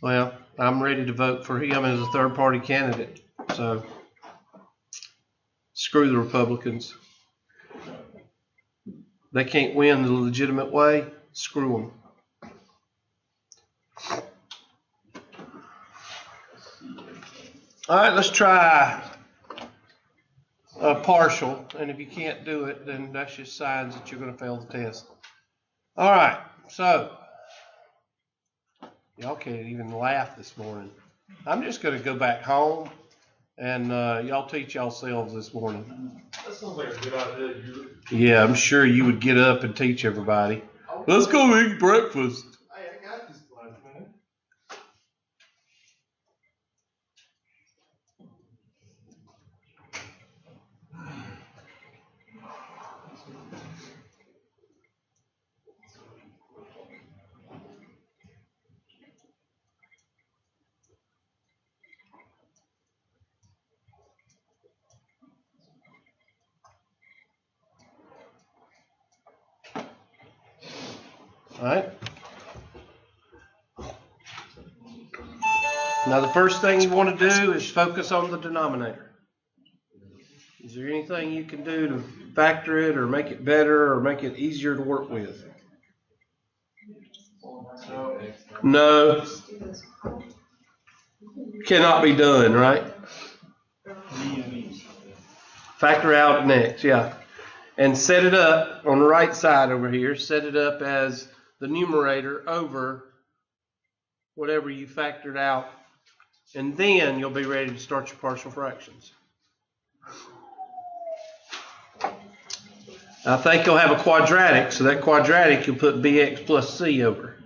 Well, I'm ready to vote for him as a third-party candidate. So, screw the Republicans. They can't win the legitimate way. Screw them. All right, let's try a partial. And if you can't do it, then that's just signs that you're going to fail the test. All right, so y'all can't even laugh this morning. I'm just going to go back home and y'all teach yourselves this morning. That sounds like a good idea. Yeah, I'm sure you would get up and teach everybody. Let's go eat breakfast. Hey, I got this class, man. All right. Now the first thing you want to do is focus on the denominator. Is there anything you can do to factor it or make it better or make it easier to work with? No. Cannot be done, right? Factor out an x, yeah. And set it up on the right side over here. Set it up as the numerator over whatever you factored out. And then you'll be ready to start your partial fractions. I think you'll have a quadratic, so that quadratic you'll put bx plus c over.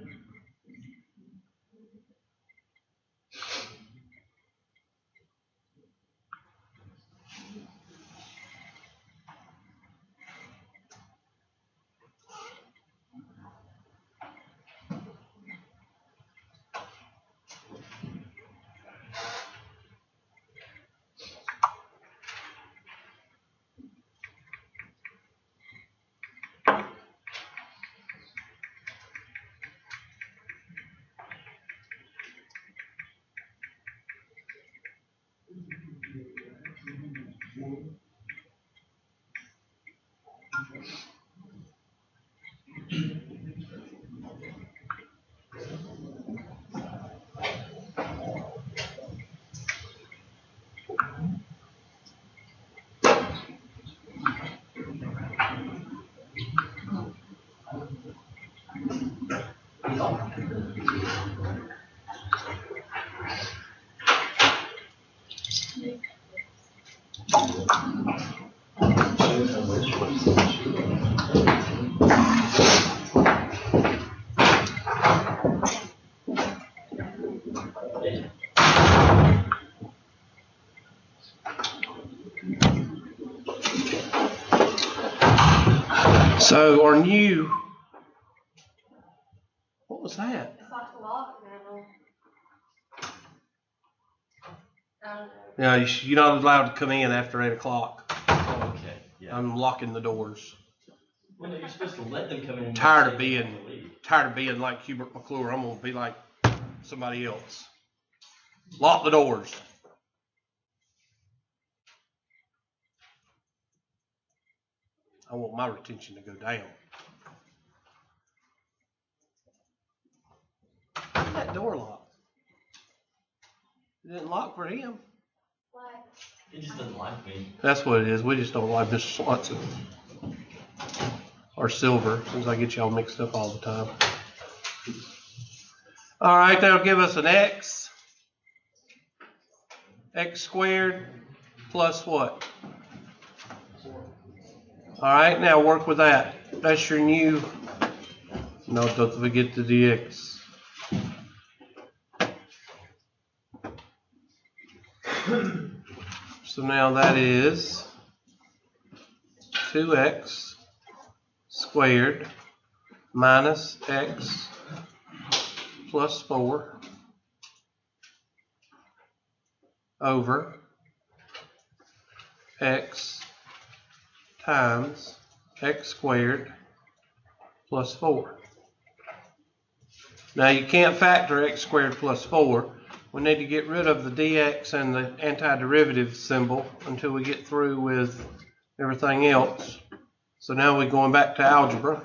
So our new, what was that? It's like a lock now. Yeah, you're not allowed to come in after 8 o'clock. Oh, okay. Yeah. I'm locking the doors. Well, no, you're supposed to let them come in. Tired of being like Hubert McClure. I'm gonna be like somebody else. Lock the doors. I want my retention to go down. Why's that door locked? It didn't lock for him. What? He just doesn't like me. That's what it is. We just don't like Mr. Swanson. Or Silver, since I get y'all mixed up all the time. All right, that'll give us an x. X squared plus what? All right, now work with that. That's your new, no, don't forget the dx. So now that is 2x squared minus x plus 4 over x times x squared plus 4. Now you can't factor x squared plus 4. We need to get rid of the dx and the antiderivative symbol until we get through with everything else. So now we're going back to algebra.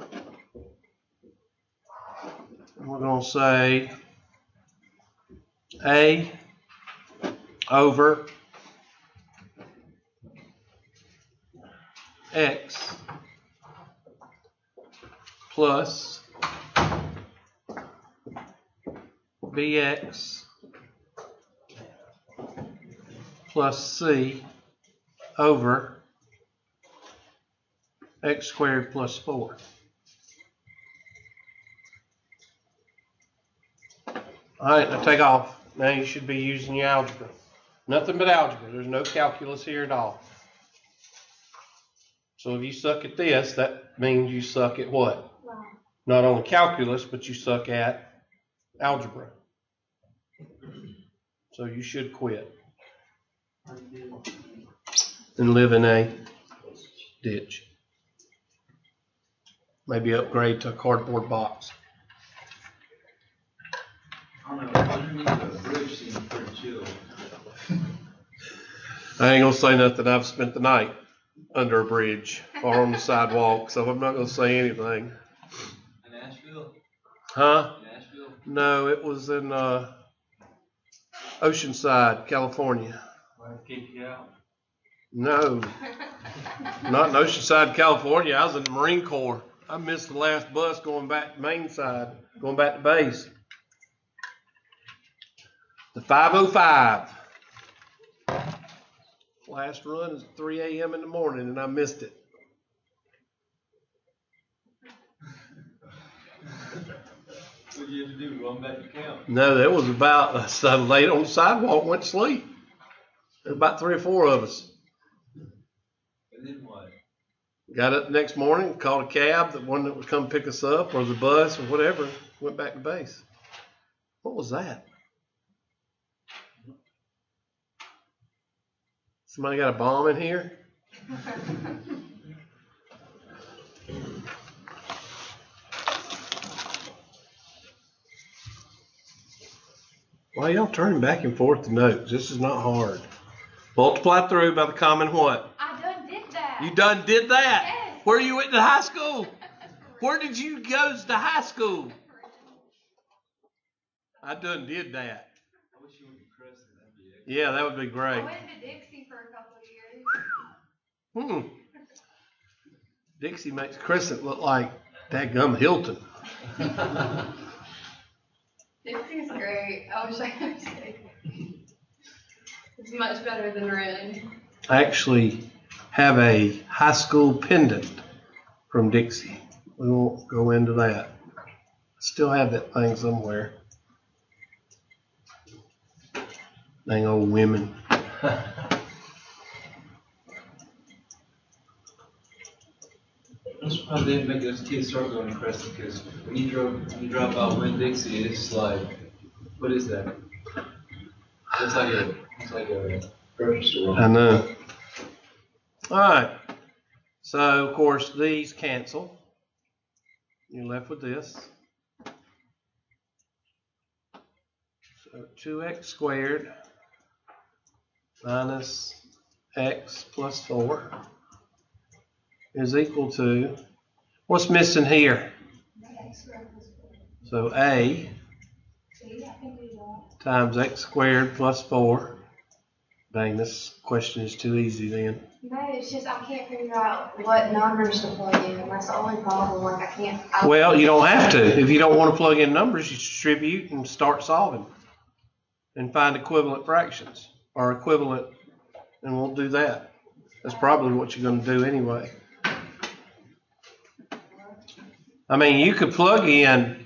And we're going to say a over x plus bx plus c over x squared plus 4. Alright, now take off. Now you should be using your algebra. Nothing but algebra. There's no calculus here at all. So if you suck at this, that means you suck at what? Wow. Not only calculus, but you suck at algebra. So you should quit and live in a ditch. Maybe upgrade to a cardboard box. I don't know, underneath the bridge seems pretty chill. I ain't gonna say nothing. I've spent the night under a bridge or on the sidewalk, so I'm not gonna say anything. In Asheville? Huh? In Asheville? No, it was in Oceanside, California. Wife kicked you out? No, not in Oceanside, California. I was in the Marine Corps. I missed the last bus going back to main side, going back to base. The 505. Last run is at 3 a.m. in the morning, and I missed it. What did you have to do, run back to camp? No, that was about, I laid on the sidewalk, went to sleep. There were about 3 or 4 of us. And then what? Got up the next morning, called a cab, the one that would come pick us up, or the bus, or whatever, went back to base. What was that? Somebody got a bomb in here? Why y'all turning back and forth the notes? This is not hard. Multiply through by the common what? I done did that. You done did that? Yes. Where you went to high school? Where did you go to high school? I done did that. I wish you went to Crescent, that'd be excellent. Yeah, that would be I great. went to Dixie for a couple of years. Dixie makes Crescent look like dadgum Hilton. Dixie's great. I wish I could say. It's much better than Ren. I actually have a high school pendant from Dixie. We won't go into that. Still have that thing somewhere. Dang old women. That's why they didn't make us kids start going to Crescent, because when you drop out Winn-Dixie, it's like, what is that? It's like a grocery store. I know. All right. So, of course, these cancel. You're left with this. So 2x squared minus x plus 4 is equal to, what's missing here? So a See, I can do that. times x squared plus 4. Dang, this question is too easy then. No, it's just I can't figure out what numbers to plug in. That's the only problem. Like I can't. Well, you don't have to. If you don't want to plug in numbers, you distribute and start solving and find equivalent fractions or equivalent, and we'll do that. That's probably what you're going to do anyway. I mean, you could plug in,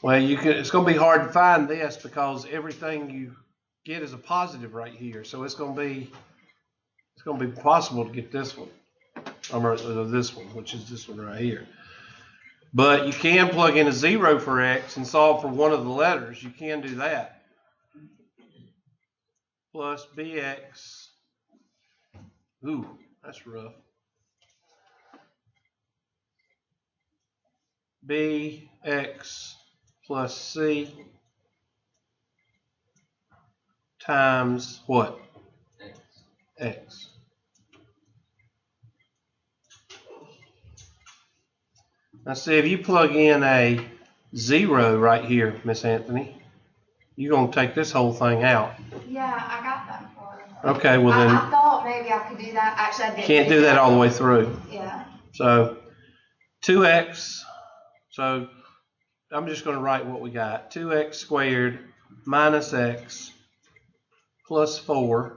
well, you could, it's going to be hard to find this because everything you get is a positive right here. So it's going to be possible to get this one, or this one, which is this one right here. But you can plug in a 0 for x and solve for one of the letters. You can do that. Plus bx. Ooh, that's rough. Bx plus C times what? X. Now see, if you plug in a 0 right here, Miss Anthony, you're going to take this whole thing out. Yeah, I got that part. Okay, well then, I thought maybe I could do that. Actually, I didn't. can't do that all the way through. Yeah. So 2x, so I'm just going to write what we got. 2x squared minus x plus 4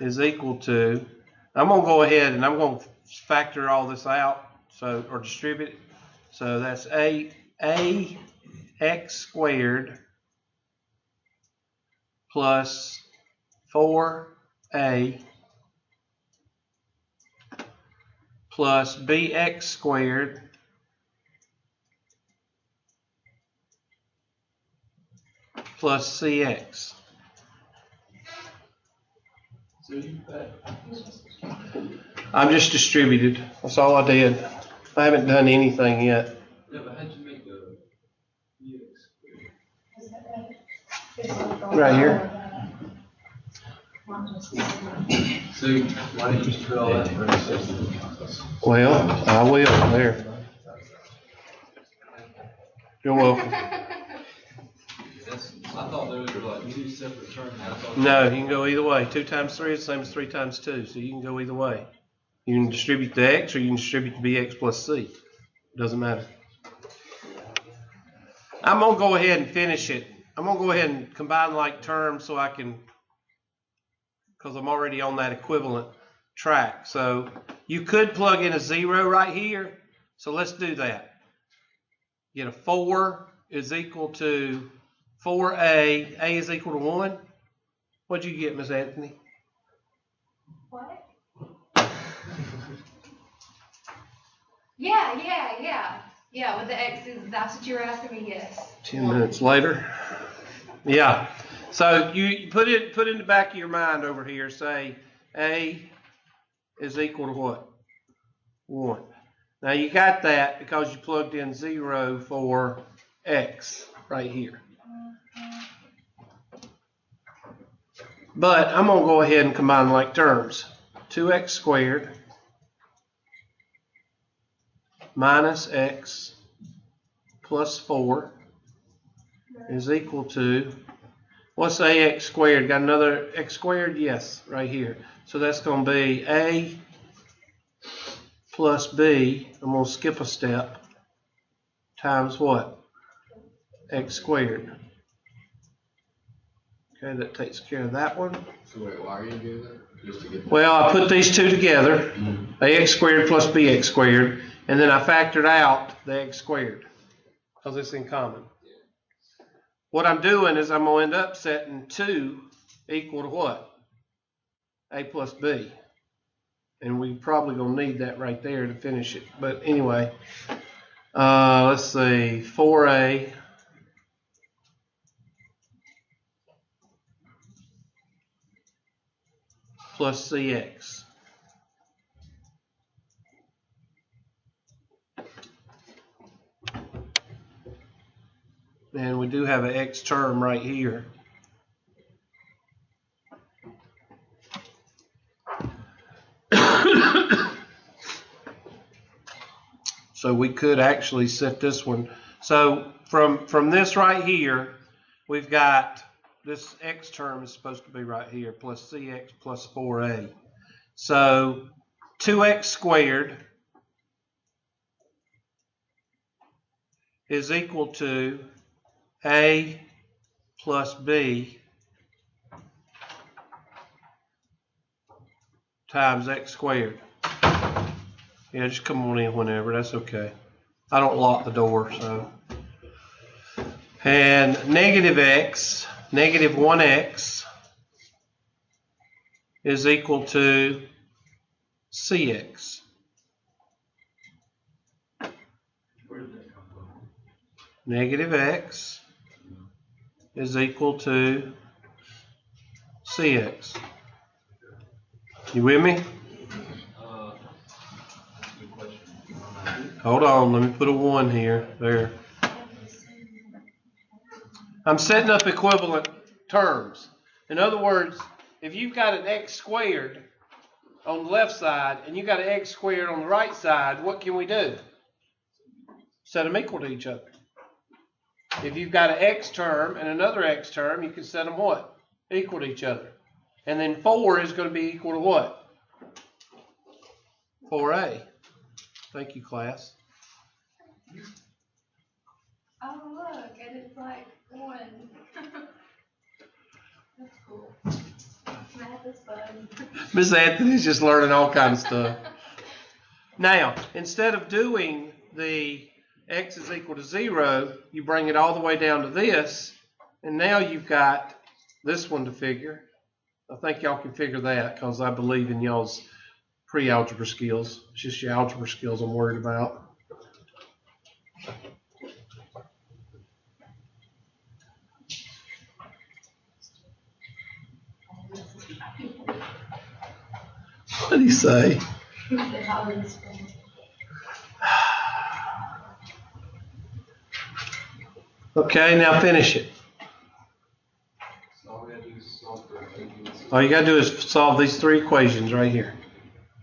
is equal to, I'm going to go ahead and I'm going to factor all this out, so, or distribute it. So that's 8ax squared plus 4a plus bx squared plus cx. So you bet. I'm just distributed. That's all I did. I haven't done anything yet. Yeah, but how'd you make the EX? Right here. So why didn't you just put all that in parentheses? Well, I will. There. You're welcome. That's, I thought those were like two separate terms. I thought No, you can go either way. 2 times 3 is the same as 3 times 2, so you can go either way. You can distribute the x or you can distribute the bx plus c. It doesn't matter. I'm going to go ahead and finish it. I'm going to go ahead and combine like terms so I can, because I'm already on that equivalent track. So you could plug in a 0 right here. So let's do that. Get a 4 is equal to 4a. A is equal to 1. What'd you get, Miss Anthony? What? Yeah. Yeah, with the X's, that's what you were asking me, yes. 10 minutes later. Yeah. So you put in the back of your mind over here, say A is equal to what? 1. Now you got that because you plugged in 0 for X right here. But I'm going to go ahead and combine like terms. 2x squared minus x plus 4 is equal to, what's ax squared? Got another x squared? Yes, right here. So that's going to be a plus b, I'm going to skip a step, times what? X squared. Okay, that takes care of that one. So wait, why are you doing that? Just to get Well, I put these two together, ax squared plus bx squared, and then I factored out the x squared, because it's in common. What I'm doing is I'm going to end up setting 2 equal to what? A plus b. And we probably going to need that right there to finish it. But anyway, let's see, 4a plus cx. And we do have an x term right here. So we could actually set this one. So from this right here, we've got this x term is supposed to be right here, plus cx plus 4a. So 2x squared is equal to a plus b times x squared. Yeah, just come on in whenever, that's okay. I don't lock the door, so. And negative x, negative 1x is equal to cx. Where did that come from? Negative x is equal to cx. You with me? That's a good question. Hold on, let me put a 1 here. There. I'm setting up equivalent terms. In other words, if you've got an x squared on the left side and you've got an x squared on the right side, what can we do? Set them equal to each other. If you've got an x term and another x term, you can set them what? Equal to each other. And then 4 is going to be equal to what? 4a. Thank you, class. Oh, look, and it's like 1. That's cool. Math is fun. Miss Anthony's just learning all kinds of stuff. Now, instead of doing the x is equal to 0, you bring it all the way down to this, and now you've got this one to figure. I think y'all can figure that because I believe in y'all's pre-algebra skills. It's just your algebra skills I'm worried about. What did he say? Okay, now finish it. All you got to do is solve these 3 equations right here.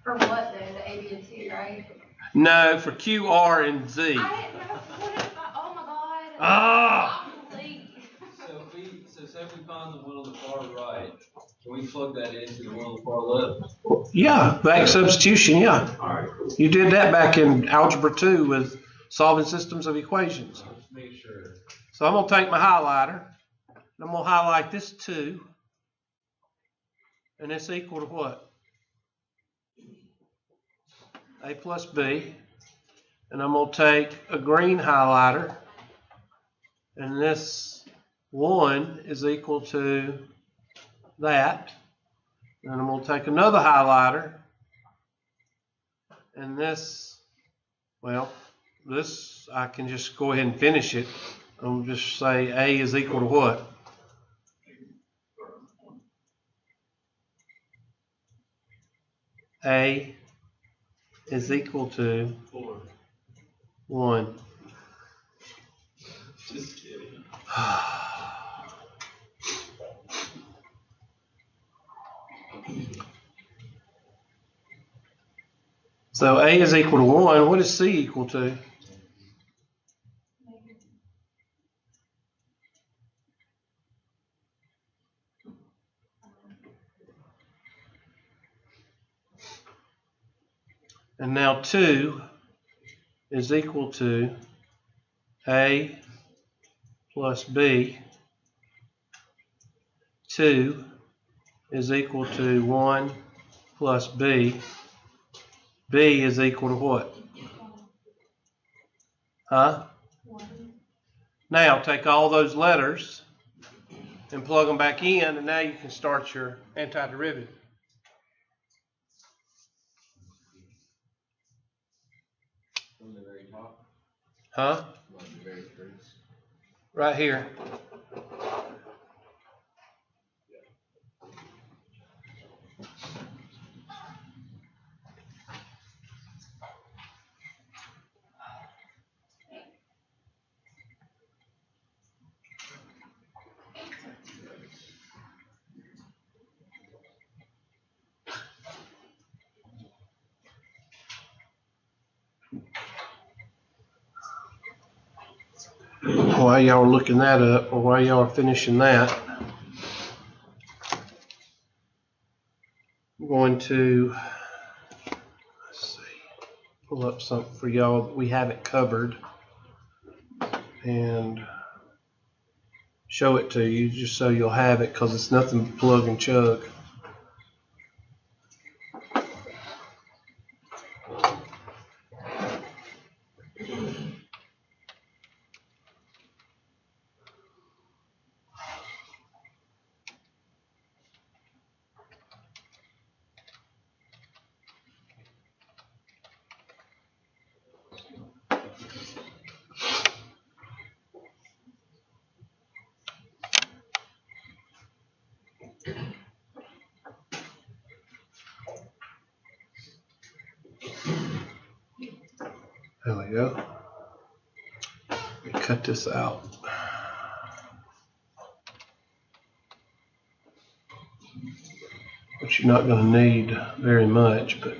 For what though? The A, B, and C, right? No, for Q, R, and Z. I didn't know. What if oh my God. Ah! I'm late. So say we find the one on the far right. Can we plug that into the one on the far left? Yeah, back substitution, yeah. All right. You did that back in Algebra 2 with solving systems of equations. Just make sure. So I'm going to take my highlighter, and I'm going to highlight this 2, and it's equal to what? A plus B. And I'm going to take a green highlighter, and this 1 is equal to that. And I'm going to take another highlighter, and this, well, this I can just go ahead and finish it. I'll just say A is equal to what? A is equal to 1. Just kidding. So A is equal to 1. What is C equal to? And now 2 is equal to A plus B. 2 is equal to 1 plus B. B is equal to what? Huh? 1. Now take all those letters and plug them back in, and now you can start your antiderivative. From the very top. Huh? Like the very first. Right here. While y'all are looking that up, or while y'all are finishing that, I'm going to, let's see, pull up something for y'all. We have it covered and show it to you just so you'll have it, because it's nothing but plug and chug. There we go. Let me cut this out. which you're not going to need very much, but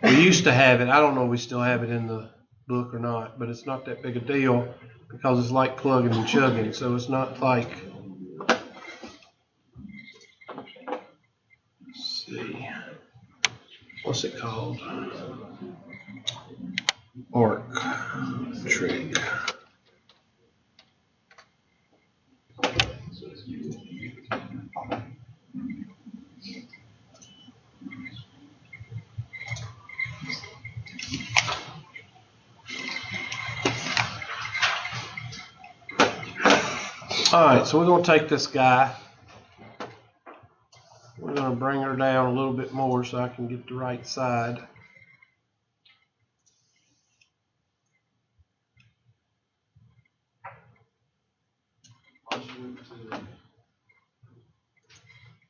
we used to have it. I don't know if we still have it in the book or not, but it's not that big a deal because it's like plugging and chugging, so it's not like, let's see, what's it called? Arc trig. All right, so we're going to take this guy. We're going to bring her down a little bit more so I can get the right side.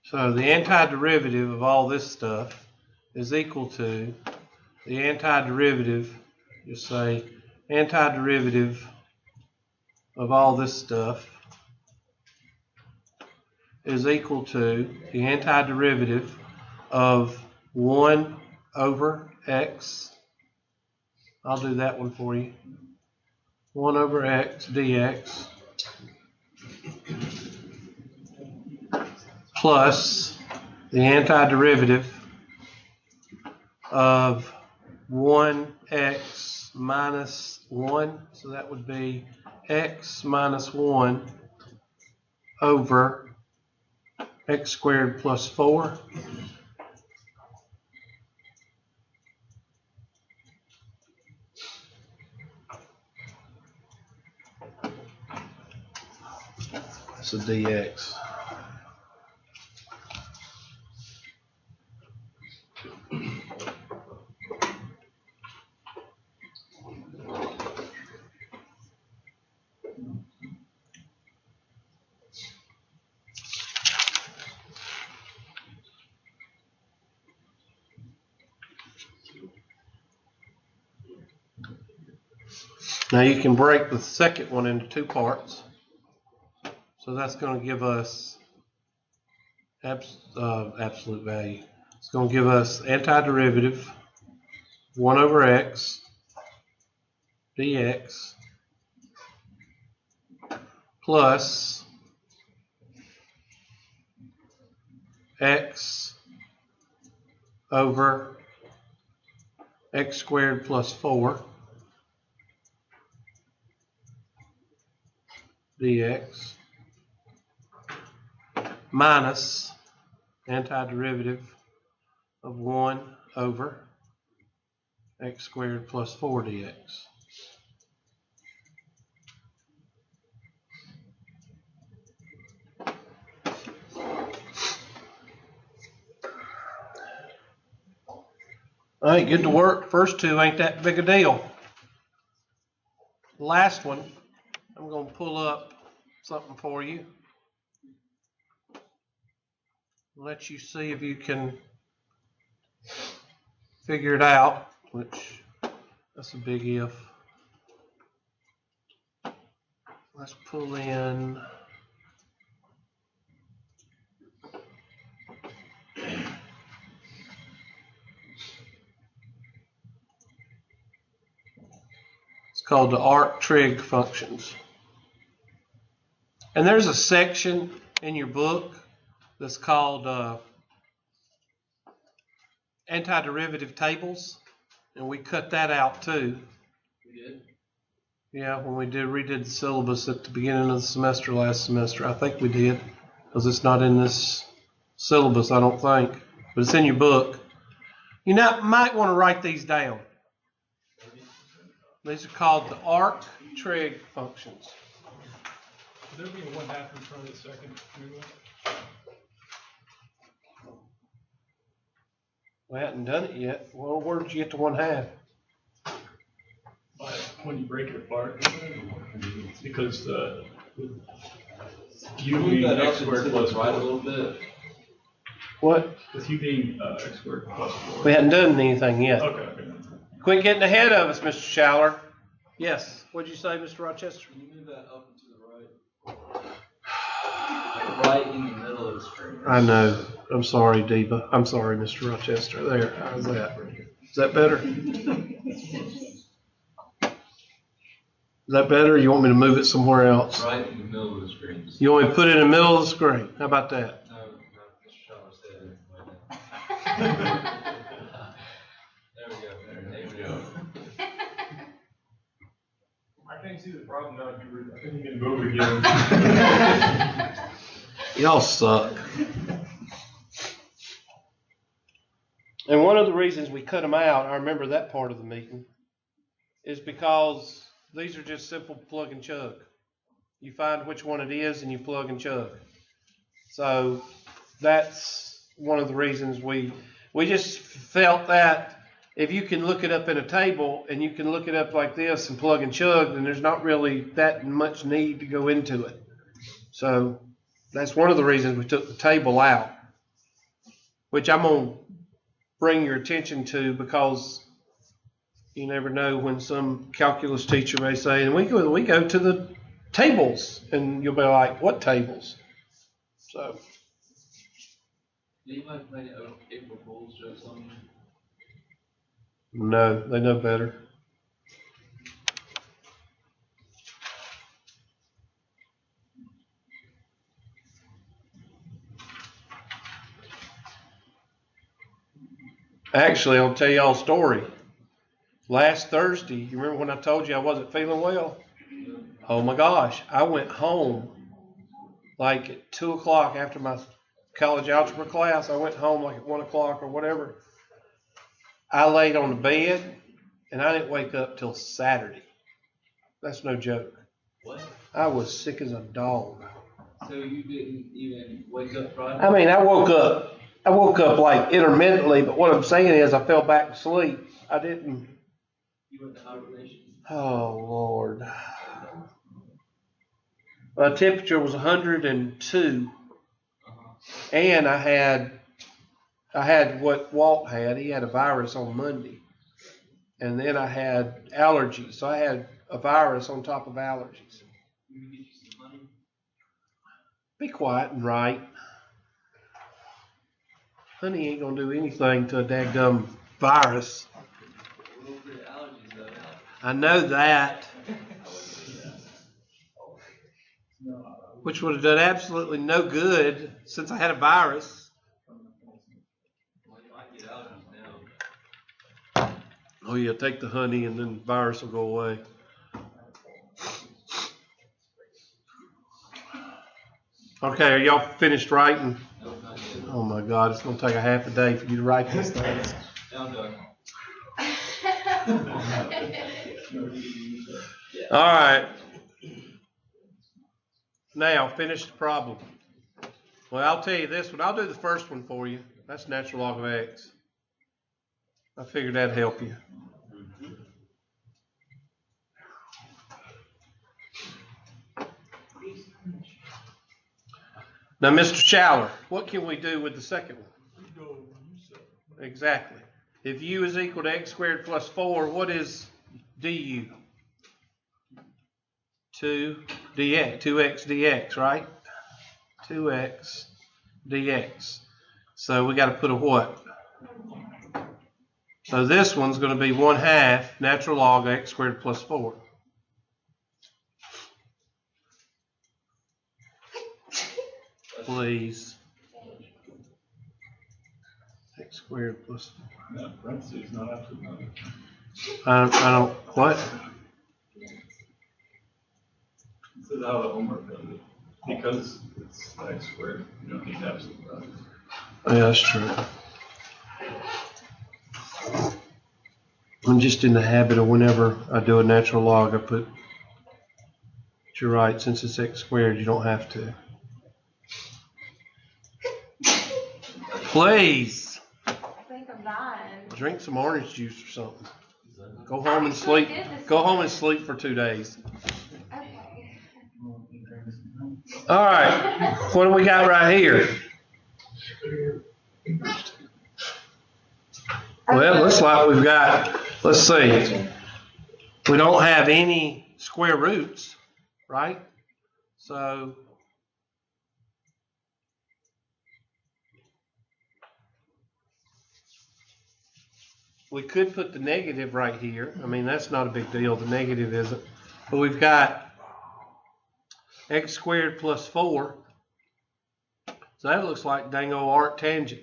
So the antiderivative of all this stuff is equal to the antiderivative, just say antiderivative of all this stuff is equal to the antiderivative of 1 over x. I'll do that one for you. 1 over x dx plus the antiderivative of 1x minus 1. So that would be x minus 1 over x squared plus 4. So dx. Now you can break the second one into two parts. So that's going to give us absolute value. It's going to give us antiderivative 1 over x dx plus x over x squared plus 4 dx minus antiderivative of 1 over x squared plus 4 dx. All right, good to work. First two ain't that big a deal. The last one, I'm going to pull up something for you. Let you see if you can figure it out, which that's a big if. Let's pull in it's called the arc trig functions. And there's a section in your book that's called Antiderivative Tables, and we cut that out too. We did? Yeah, when we redid the syllabus at the beginning of the semester last semester. I think we did, because it's not in this syllabus, I don't think, but it's in your book. You might want to write these down. These are called the arc trig functions. Should there be a 1/2 in front of the second? We hadn't done it yet. Well, where did you get to 1/2? When you break it apart, because the You u move being that x up squared into the plus right a 4, little bit. What? with u being x squared plus 4. We hadn't done anything yet. Okay. Quit getting ahead of us, Mr. Schaller. Yes. What'd you say, Mr. Rochester? Can you move that up and to the right? right in the middle of the screen. I know. I'm sorry, Diva. I'm sorry, Mr. Rochester. There. How's that? Is that better? Is that better? Or you want me to move it somewhere else? Right in the middle of the screen. You want me to put it in the middle of the screen? How about that? No, Mr. Chalmers said it like that. There we go. There we go. I can't see the problem now. I think you can move again. Y'all suck. And one of the reasons we cut them out, I remember that part of the meeting, is because these are just simple plug and chug. You find which one it is and you plug and chug. So that's one of the reasons we just felt that if you can look it up in a table and you can look it up like this and plug and chug, then there's not really that much need to go into it. So that's one of the reasons we took the table out, which I'm going to bring your attention to, because you never know when some calculus teacher may say, and we go to the tables, and you'll be like, what tables? So. Do you mind playing April Fool's jokes on me? No, they know better. Actually, I'll tell y'all a story. Last Thursday, you remember when I told you I wasn't feeling well? Oh my gosh, I went home like at 2 o'clock after my college algebra class. I went home like at 1 o'clock or whatever. I laid on the bed and I didn't wake up till Saturday. That's no joke. What? I was sick as a dog. So you didn't even wake up Friday? I mean, I woke up like intermittently, but what I'm saying is I fell back to sleep. I didn't. You went to hibernation? Oh, Lord. My temperature was 102, and I had what Walt had. He had a virus on Monday, and then I had allergies. So I had a virus on top of allergies. Let me get you some honey. Be quiet and write. Honey ain't gonna do anything to a dadgum virus. A little bit of allergies though. I know that. Which would have done absolutely no good since I had a virus. Well, you might get allergies now. Oh yeah, take the honey and then the virus will go away. Okay, are y'all finished writing? Nope, not yet. Oh my God, it's gonna take a half a day for you to write these things. Now I'm done. All right. Now, finish the problem. Well, I'll tell you this one. I'll do the first one for you. That's natural log of x. I figured that'd help you. Now, Mr. Schaller, what can we do with the second one? Exactly. If u is equal to x squared plus 4, what is du? 2 dx, 2x dx, right? 2x dx. So we got to put a what? So this one's going to be 1/2 natural log of x squared plus 4. Please. X squared plus 4. No, parentheses, not after another. I don't, what? This is how the homework does it. Because it's x squared, you don't need absolute values. Yeah, that's true. I'm just in the habit of whenever I do a natural log, I put, but you're right, since it's x squared, you don't have to. Please, I think I'm dying. drink some orange juice or something. Go home and sleep. Go home and sleep for 2 days. Okay. All right, what do we got right here? Well, it looks like we've got, let's see, we don't have any square roots, right? So we could put the negative right here. I mean, that's not a big deal. The negative isn't. But we've got x squared plus 4. So that looks like dang old arc tangent.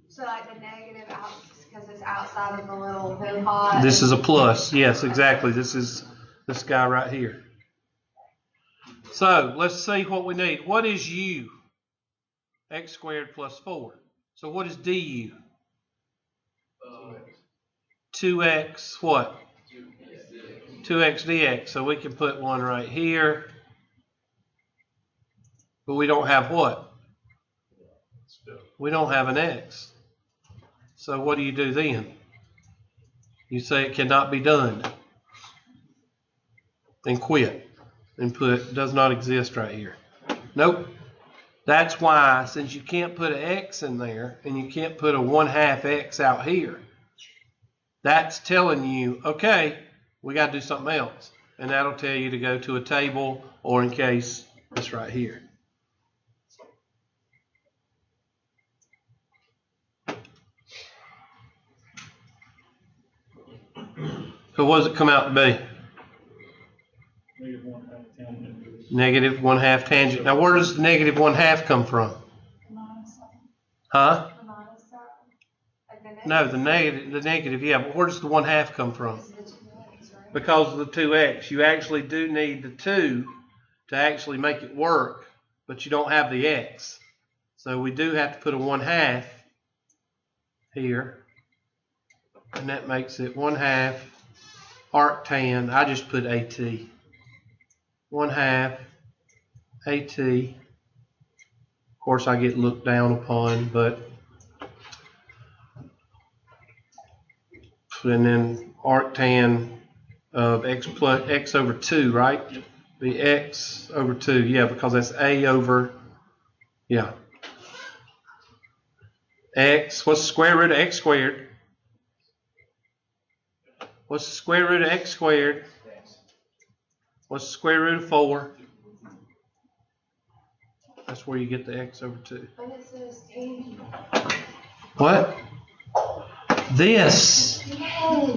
So like the negative out, because it's outside of the little pin pod. This is a plus. Yes, exactly. This is this guy right here. So let's see what we need. What is u? X squared plus 4. So what is du? 2x what? 2x dx. So we can put one right here. But we don't have what? We don't have an x. So what do you do then? You say it cannot be done. And quit. And put does not exist right here. Nope. That's why, since you can't put an x in there and you can't put a 1/2 x out here, that's telling you, okay, we got to do something else. And that'll tell you to go to a table, or in case, this right here. So what does it come out to be? Negative 1/2 tangent. Now where does the negative 1/2 come from? Huh? No, the negative, yeah, but where does the 1/2 come from? Because of the 2x. You actually do need the 2 to actually make it work, but you don't have the x. So we do have to put a 1/2 here, and that makes it 1/2 arctan. I just put AT. 1/2 AT. Of course, I get looked down upon, but and then arctan of x plus x over 2, right? The x over 2, yeah, because that's a over, yeah. X, what's the square root of x squared? What's the square root of x squared? What's the square root of 4? That's where you get the x over 2. But it says tangent. What? This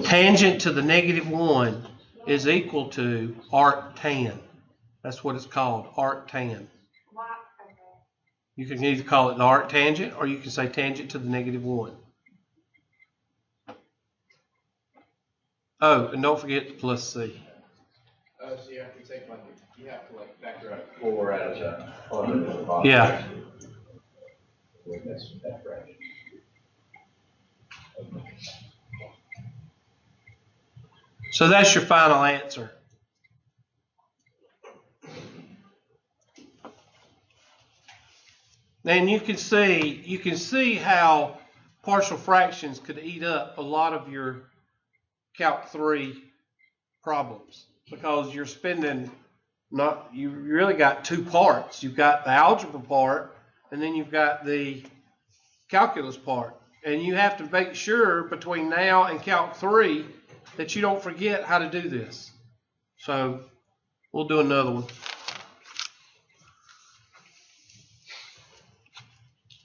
tangent to the -1 is equal to arctan. That's what it's called, arctan. Why? Okay. You can either call it the arctangent, or you can say tangent to the -1. Oh, and don't forget the plus c. Oh, so you have to take you have to factor out 4 out of Yeah. That's right. So that's your final answer. And you can see how partial fractions could eat up a lot of your Calc 3 problems, because you're spending you really got 2 parts. You've got the algebra part, and then you've got the calculus part. And you have to make sure between now and Calc 3 that you don't forget how to do this. So we'll do another one.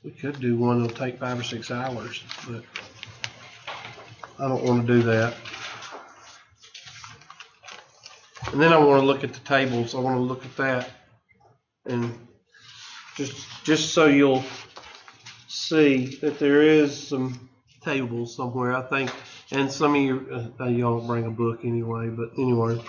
We could do one that'll take 5 or 6 hours, but I don't want to do that. And then I want to look at the tables. I want to look at that, and just so you'll see that there is some tables somewhere, I think. And some of you y'all don't bring a book anyway, but anyway.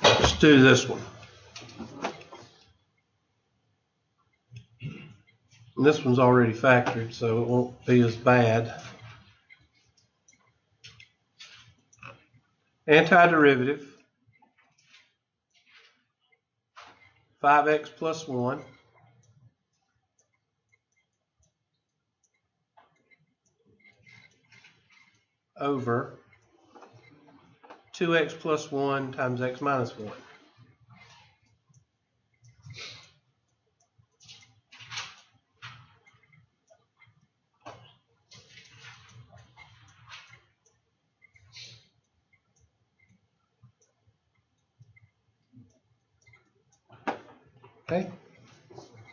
Let's do this one. And this one's already factored, so it won't be as bad. Antiderivative, 5x plus 1 over 2x plus 1 times x minus 1. Okay.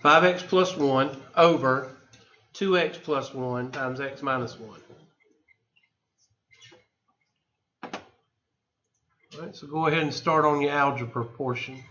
5x plus 1 over 2x plus 1 times x minus 1. All right, so go ahead and start on your algebra portion.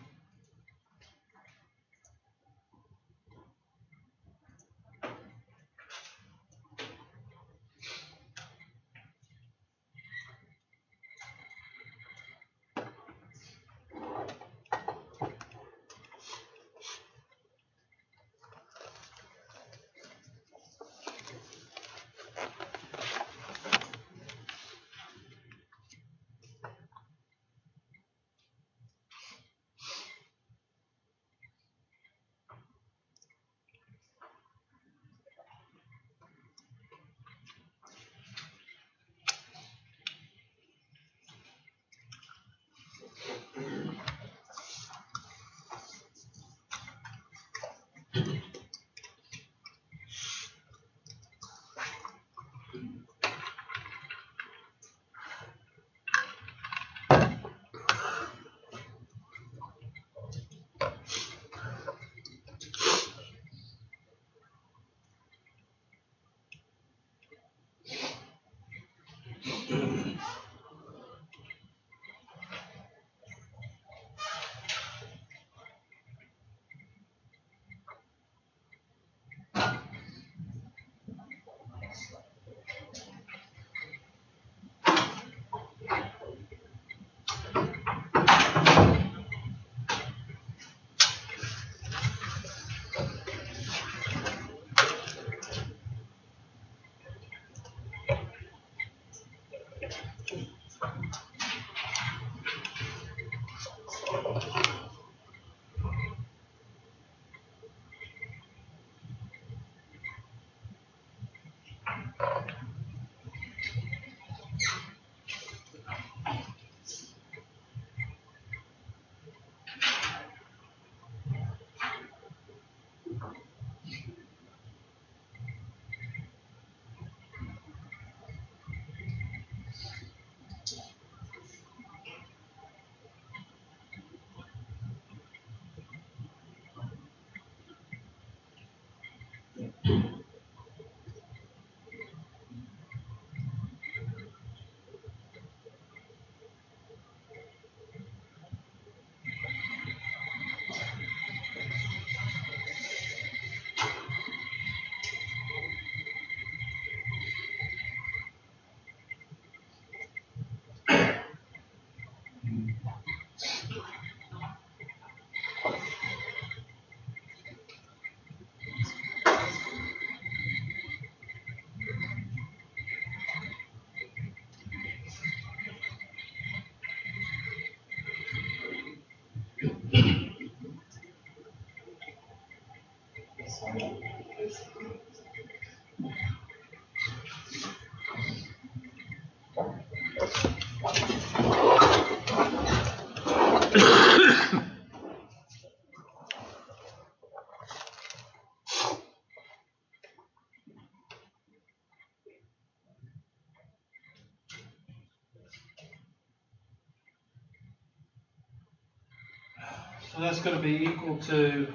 So that's going to be equal to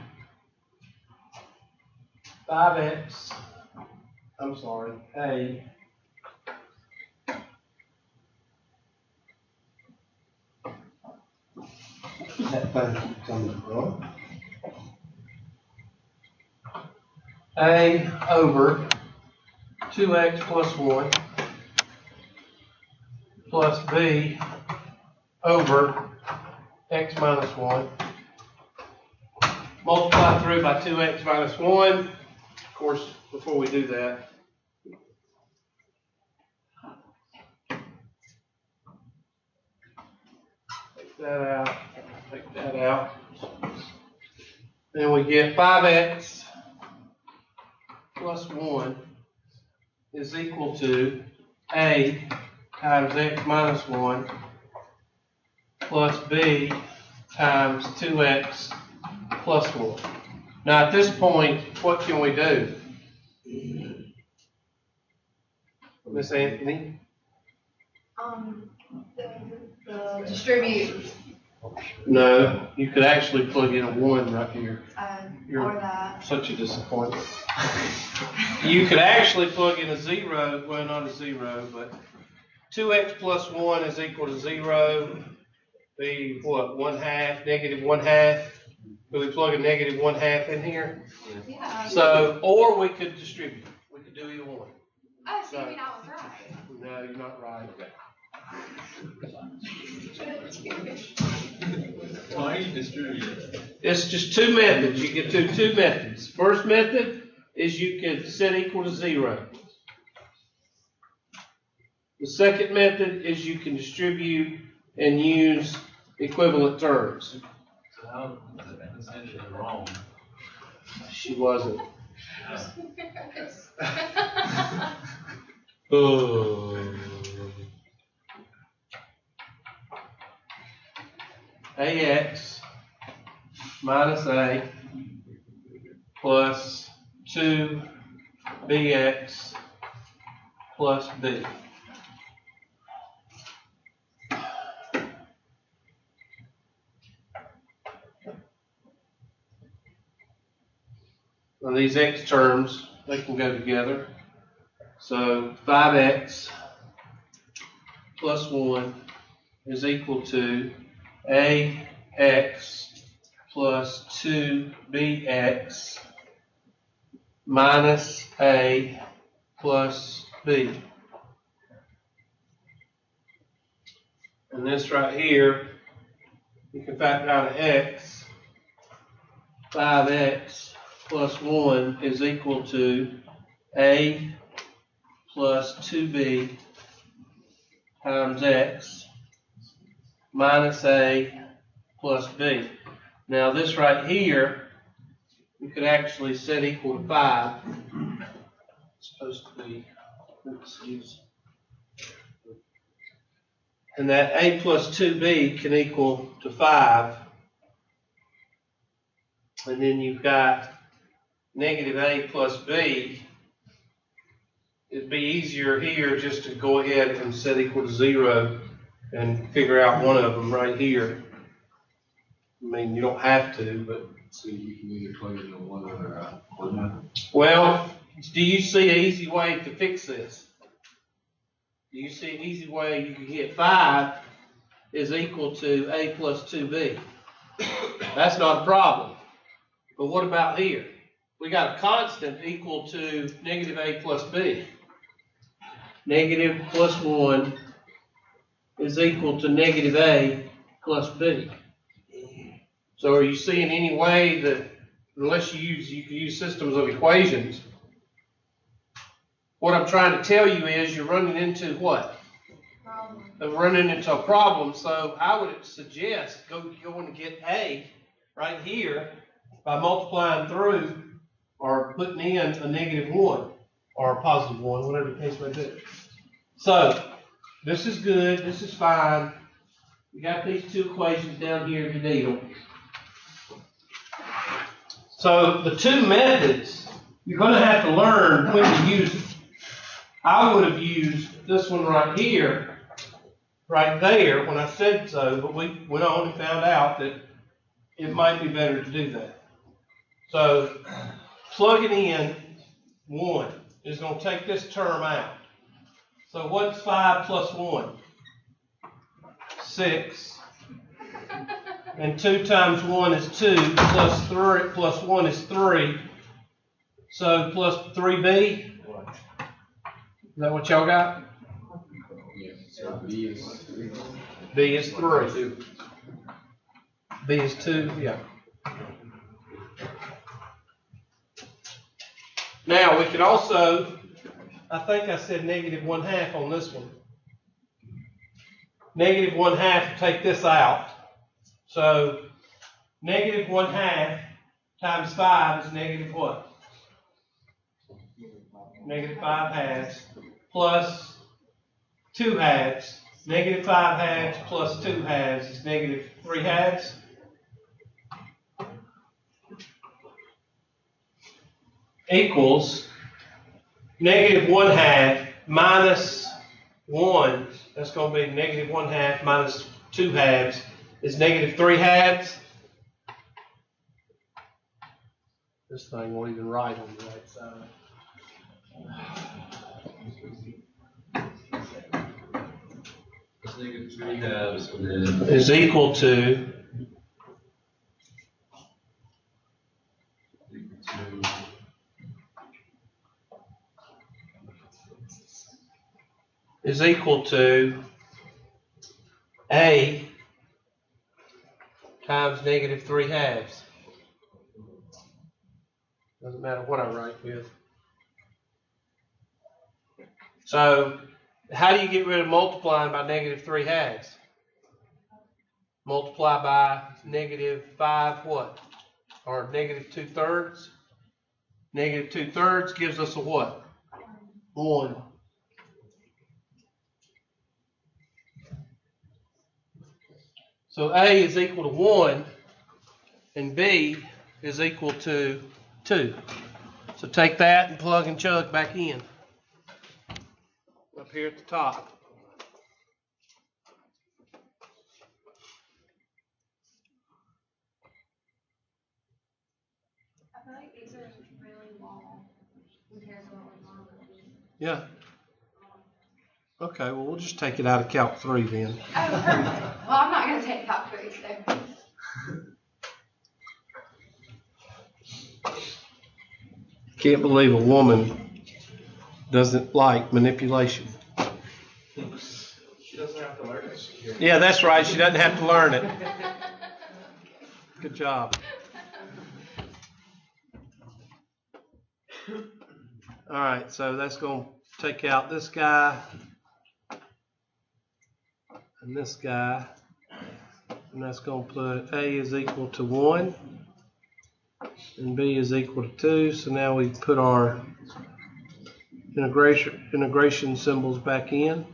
5x, I'm sorry, a That thing coming from. a over 2x plus 1 plus b over x minus 1. Multiply through by 2x minus 1. Of course, before we do that, take that out, take that out. Then we get 5x plus 1 is equal to a times x minus 1 plus b times 2x plus 1. Now at this point, what can we do? Miss Anthony? The distribute No, you could actually plug in a 1 right here. Or that. Such a disappointment. You could actually plug in a 0, well, not a 0, but 2x plus 1 is equal to 0. Be what, 1/2, negative 1/2? Do we plug a negative 1/2 in here? Yeah. So, or we could distribute. We could do either one. Oh, so you mean I was right. No, you're not right. Why are you distributing? It's just two methods. You can do two methods. First method is you can set equal to 0. The second method is you can distribute and use equivalent terms. So how essentially wrong? She wasn't. Oh. AX minus A plus 2BX plus B. Now these X terms, they can go together. So 5X plus 1 is equal to AX plus 2BX minus A plus B. And this right here, you can factor out an X. 5X plus 1 is equal to A plus 2B times X minus A plus B. Now this right here, you could actually set equal to 5. It's supposed to be, excuse. And that A plus 2B can equal to 5. And then you've got negative A plus B. It'd be easier here just to go ahead and set equal to 0 and figure out one of them right here. I mean, you don't have to, but. So you can either plug it in one or one. Well, do you see an easy way to fix this? Do you see an easy way you can get 5 is equal to A plus 2B? That's not a problem. But what about here? We got a constant equal to negative A plus B. Negative plus 1 is equal to negative A plus B. So are you seeing any way that, unless you can use systems of equations, what I'm trying to tell you is you're running into what? Running into a problem. So I would suggest going to get A right here by multiplying through or putting in a negative 1 or a positive 1, whatever the case may be. So this is good. This is fine. You got these two equations down here if you need them. So the two methods, you're going to have to learn when to use it. I would have used this one right here, right there, when I said so, but we went on and found out that it might be better to do that. So plugging in 1 is going to take this term out. So what's 5 plus 1? 6. And 2 times 1 is 2, plus 3 plus 1 is 3. So plus 3b. Is that what y'all got? Yeah, so B is 3. B is 3. B is 2, yeah. Now we could also, I think I said negative 1/2 on this one. Negative 1/2, take this out. So negative 1/2 times 5 is negative what? Negative 5/2 plus 2/2. Negative 5/2 plus 2/2 is negative 3/2. Equals negative 1/2 minus 1. That's going to be negative 1/2 minus 2/2 is -3/2. This thing won't even write on the right side. It's -3/2, and then Is equal to is equal to A times -3/2. Doesn't matter what I write with. So, how do you get rid of multiplying by -3/2? Multiply by -5 what? Or -2/3? -2/3 gives us a what? 1. So A is equal to 1 and B is equal to 2. So take that and plug and chug back in. Up here at the top. I feel like these are really long compared to what we're on. Yeah. Okay, well we'll just take it out of Calc 3 then. Oh, perfect. Well, I'm not going to take Calc 3, so. Can't believe a woman doesn't like manipulation. She doesn't have to learn it. Yeah, that's right. She doesn't have to learn it. Good job. All right, so that's going to take out this guy and this guy. And that's going to put A is equal to 1 and B is equal to 2. So now we put our integration symbols back in.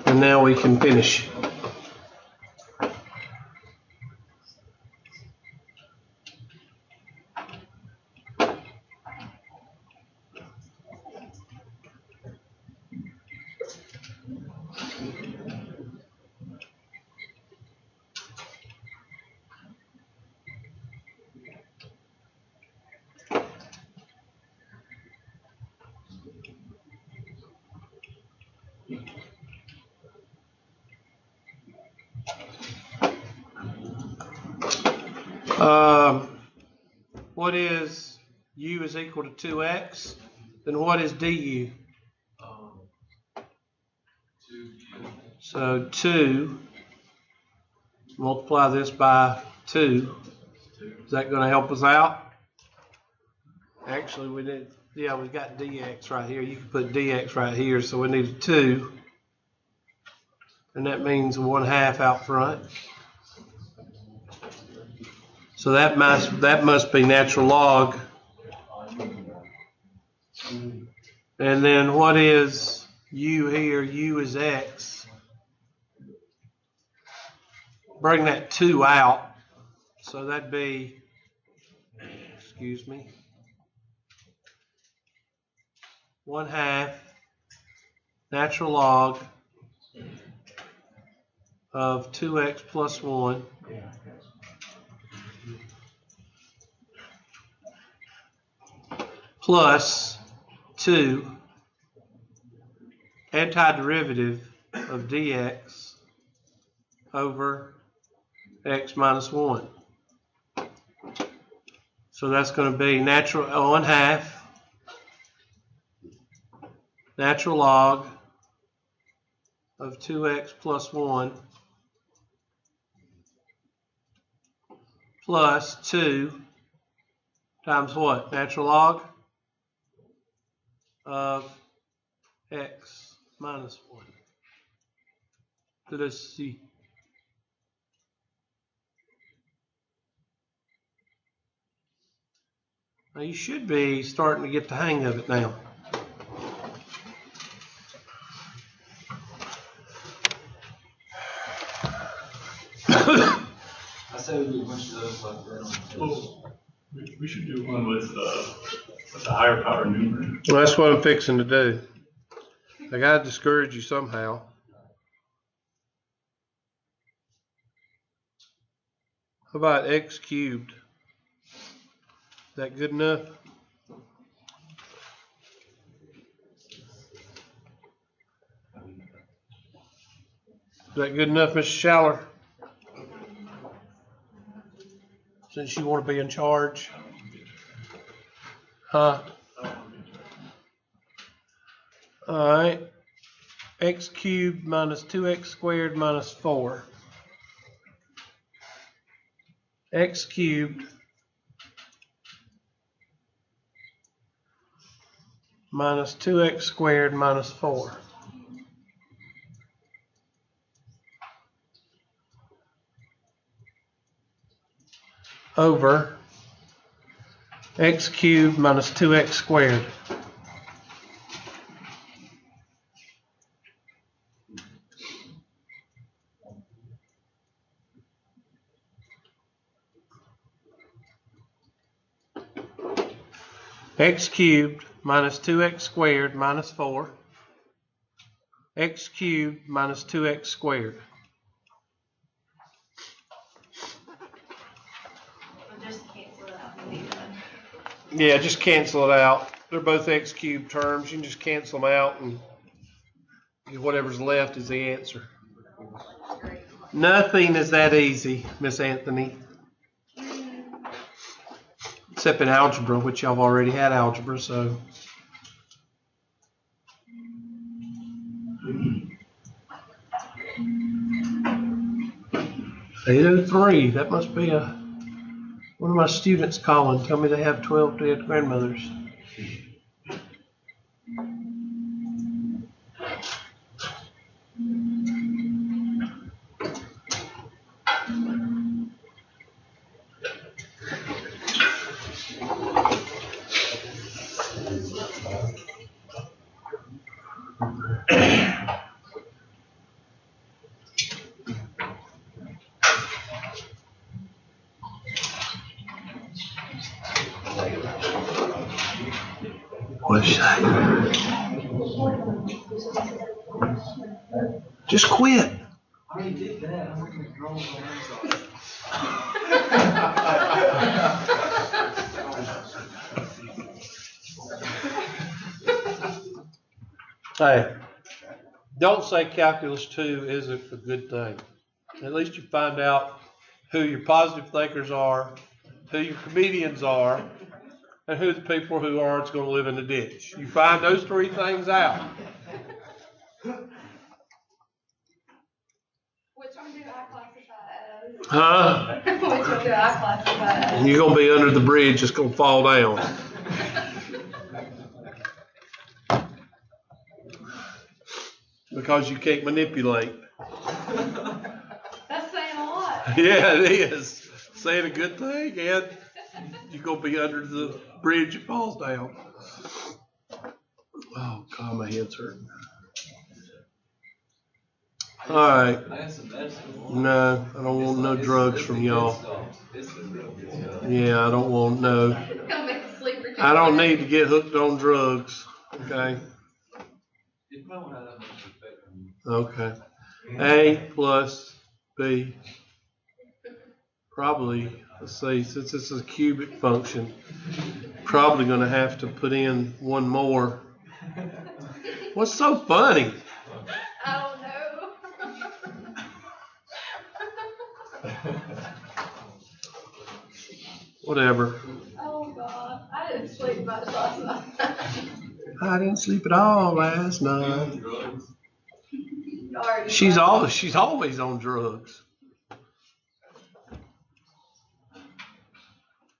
And now we can finish. What is u is equal to 2x? Then what is du? 2. So 2, multiply this by 2. Is that going to help us out? Actually, we did. Yeah, we got dx right here. You can put dx right here. So we need a 2. And that means 1/2 out front. So that must be natural log. And then what is u here? U is x. Bring that 2 out. So that'd be, excuse me, 1/2 natural log of 2x plus 1 plus 2 antiderivative of dx over x minus 1. So that's going to be natural 1/2 natural log of 2x plus 1 plus 2 times what? Natural log of x minus 1. So let's see. Now you should be starting to get the hang of it now. I said we do a bunch of those like that on the test. We should do one with the higher power numerator. Well, that's what I'm fixing to do. I gotta discourage you somehow. How about x cubed? Is that good enough? Is that good enough, Mr. Schaller? Since you want to be in charge. Huh? All right. X cubed minus 2x squared minus 4. X cubed minus 2x squared minus 4. Over x cubed minus 2x squared. X cubed minus 2x squared minus 4. X cubed minus 2x squared. I'll just cancel it out and leave them. Yeah, just cancel it out. They're both x cubed terms. You can just cancel them out and whatever's left is the answer. Great. Nothing is that easy, Miss Anthony. Except in algebra, which y'all have already had algebra, so. "803, that must be one of my students calling. Tell me they have 12 dead grandmothers." What's that? Just quit. I already did that. I'm looking at drawing Hey, don't say calculus 2 isn't a good thing. At least you find out who your positive thinkers are, who your comedians are, and who the people who aren't going to live in the ditch. You find those three things out. Which one do I classify as? Huh? Which one do I classify as? You're going to be under the bridge, it's going to fall down. Because you can't manipulate. That's saying a lot. Yeah, it is. Saying a good thing, and you're going to be under the bridge, it falls down. Oh, God, my head's hurting. All right. I got some medicine. No, I don't want no drugs from y'all. It's the real good stuff. Yeah, I don't want no. Gonna make a sleeper. I don't need to get hooked on drugs. Okay. You might want to have that much respect on you. Okay. A plus B. Probably, let's see, since it's a cubic function, probably going to have to put in one more. What's so funny? I don't know. Whatever. Oh God, I didn't sleep much last night. I didn't sleep at all last night. You already She's know. always on drugs.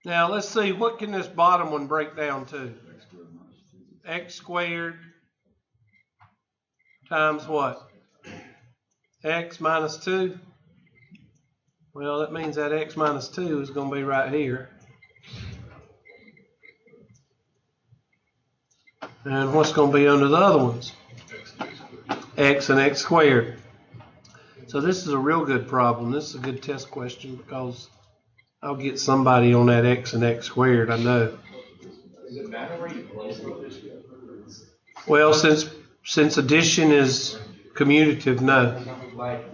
Now let's see, what can this bottom one break down to? X squared times what? X minus 2? Well, that means that X minus 2 is going to be right here. And what's going to be under the other ones? X and X squared. So this is a real good problem. This is a good test question because I'll get somebody on that x and x squared, I know. Does it matter where you place it? Well, since addition is commutative, no. Like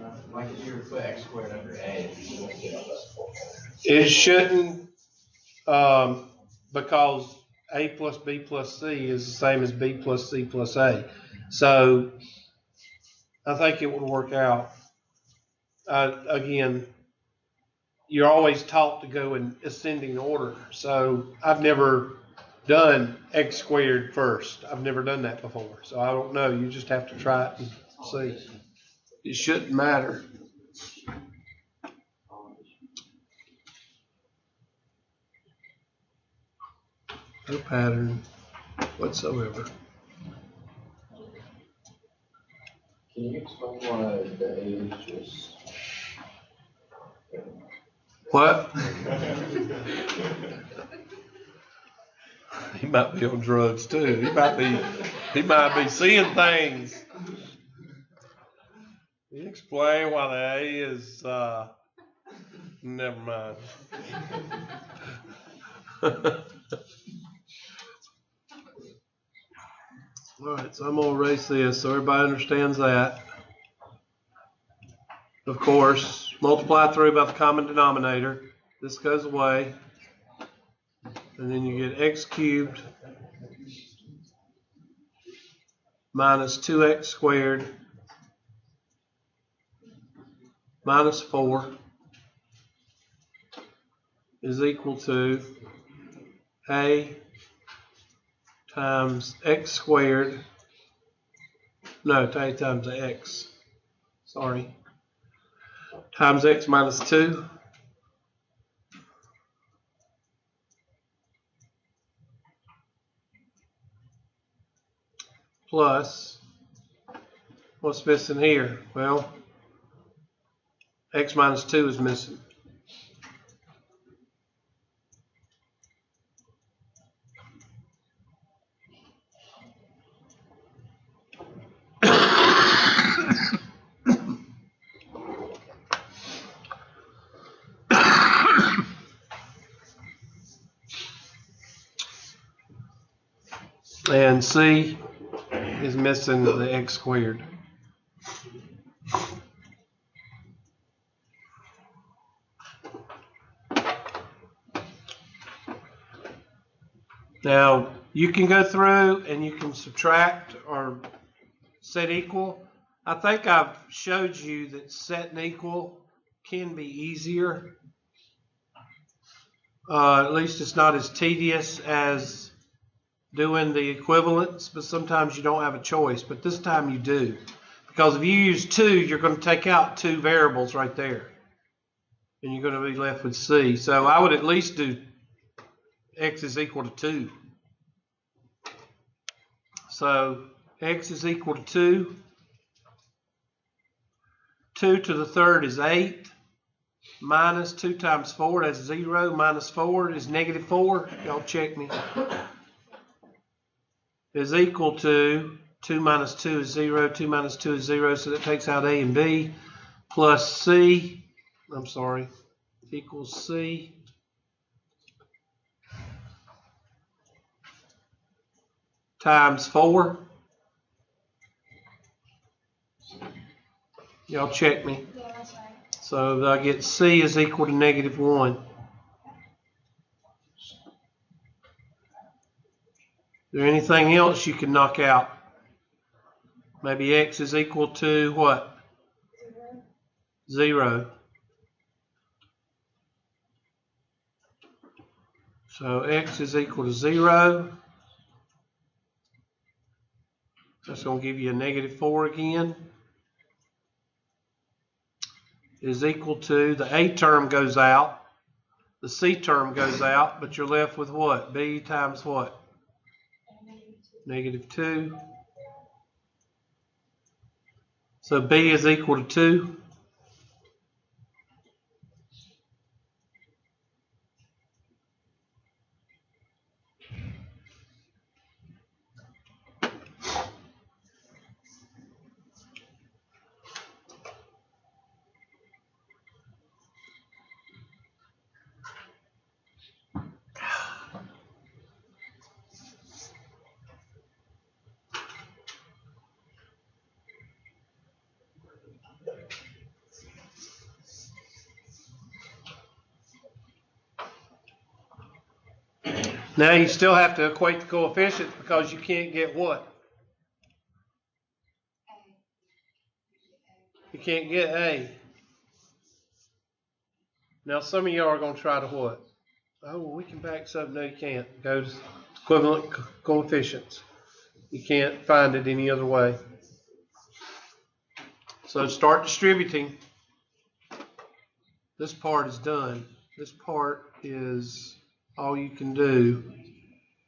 if you were to put x squared under a, It shouldn't, because a plus b plus c is the same as b plus c plus a. So I think it would work out. Again, you're always taught to go in ascending order. So I've never done x squared first. I've never done that before. So I don't know. You just have to try it and see. It shouldn't matter. No pattern whatsoever. can you explain why the a is just? What? He might be on drugs too. He might be seeing things. You explain why the A is never mind. All right, so I'm gonna erase this so everybody understands that. Of course, multiply through by the common denominator. This goes away. And then you get x cubed minus 2x squared minus 4 is equal to a times x squared. No, a times x. Sorry. Times x minus 2 plus, what's missing here? Well, x minus 2 is missing. And C is missing the x squared. Now, you can go through and you can subtract or set equal. I think I've showed you that setting equal can be easier. At least it's not as tedious as doing the equivalents, but sometimes you don't have a choice. But this time you do. Because if you use 2, you're going to take out 2 variables right there. And you're going to be left with C. So I would at least do x is equal to 2. So x is equal to 2. 2 to the third is 8. Minus 2 times 4, that's 0. Minus 4 is negative 4. Y'all check me. Is equal to 2 minus 2 is 0. 2 minus 2 is 0. So that takes out A and B. Plus C. I'm sorry. Equals C. Times 4. Y'all check me. Yeah, that's right. So I get C is equal to negative 1. Is there anything else you can knock out? Maybe x is equal to what? 0. So x is equal to 0. That's going to give you a negative 4 again. Is equal to, the A term goes out, the C term goes out, but you're left with what? B times what? Negative 2. So B is equal to 2. Now you still have to equate the coefficients because you can't get what? You can't get A. Now some of y'all are going to try to what? Oh, well, we can back this up. No, you can't. Go to equivalent coefficients. You can't find it any other way. So start distributing. This part is done. This part is all you can do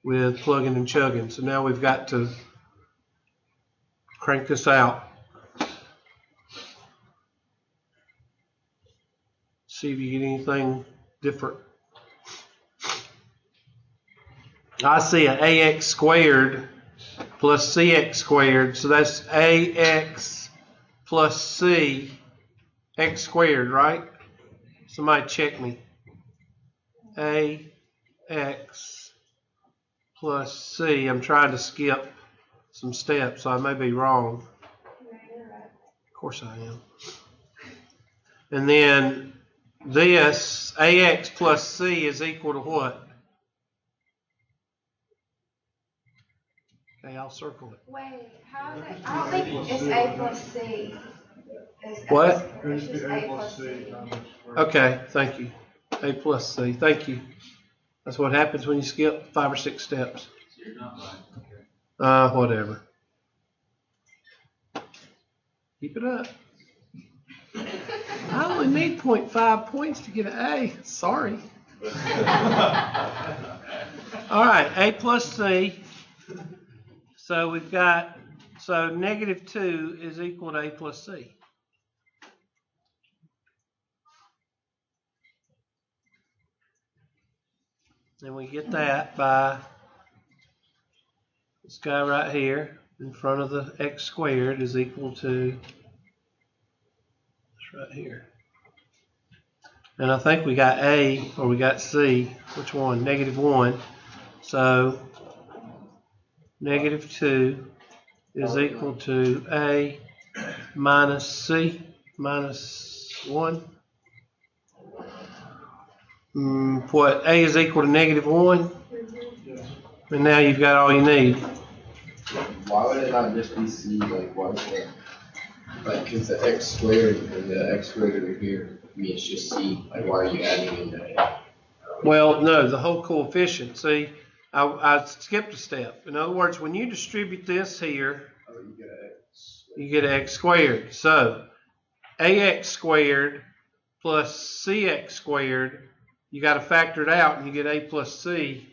with plugging and chugging. So now we've got to crank this out. See if you get anything different. I see an ax squared plus cx squared. So that's ax plus c x squared, right? Somebody check me. Ax plus c. I'm trying to skip some steps, so I may be wrong. Of course I am. And then this ax plus c is equal to what? Okay, I'll circle it. Wait, how is it? I don't think it's A plus C. What? It's just A plus C. Okay, thank you. A plus c. Thank you. That's what happens when you skip 5 or 6 steps. So you're not right. Okay. Whatever. Keep it up. I only need 0.5 points to get an A. Sorry. All right, A plus C. So we've got, so negative 2 is equal to A plus C. And we get that by this guy right here in front of the x squared is equal to this right here. And I think we got A or we got C. Which one? Negative 1. So negative 2 is equal to A minus C minus 1. What? A is equal to negative 1. And now you've got all you need. Why would it not just be C? Like, why is that? Like, because the x squared and the x squared over here, I mean, it's just C. Like, why are you adding in that? Well, no, the whole coefficient. See, I skipped a step. In other words, when you distribute this here, Oh, you get an x. you get x squared. So ax squared plus cx squared, you got to factor it out and you get A plus C.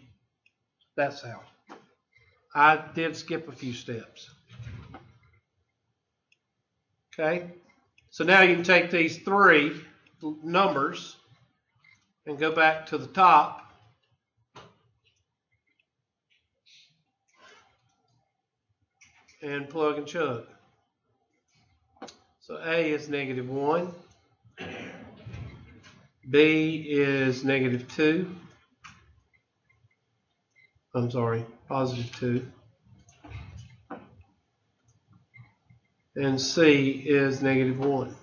That's how. I did skip a few steps. Okay, so now you can take these 3 numbers and go back to the top. And plug and chug. So A is negative 1. B is negative 2. I'm sorry, positive 2. And C is negative 1.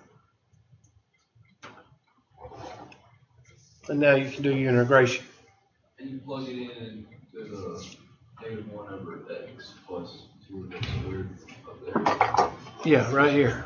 And now you can do your integration. And you plug it in to the negative 1 over x plus 2 x squared up there. Yeah, right here.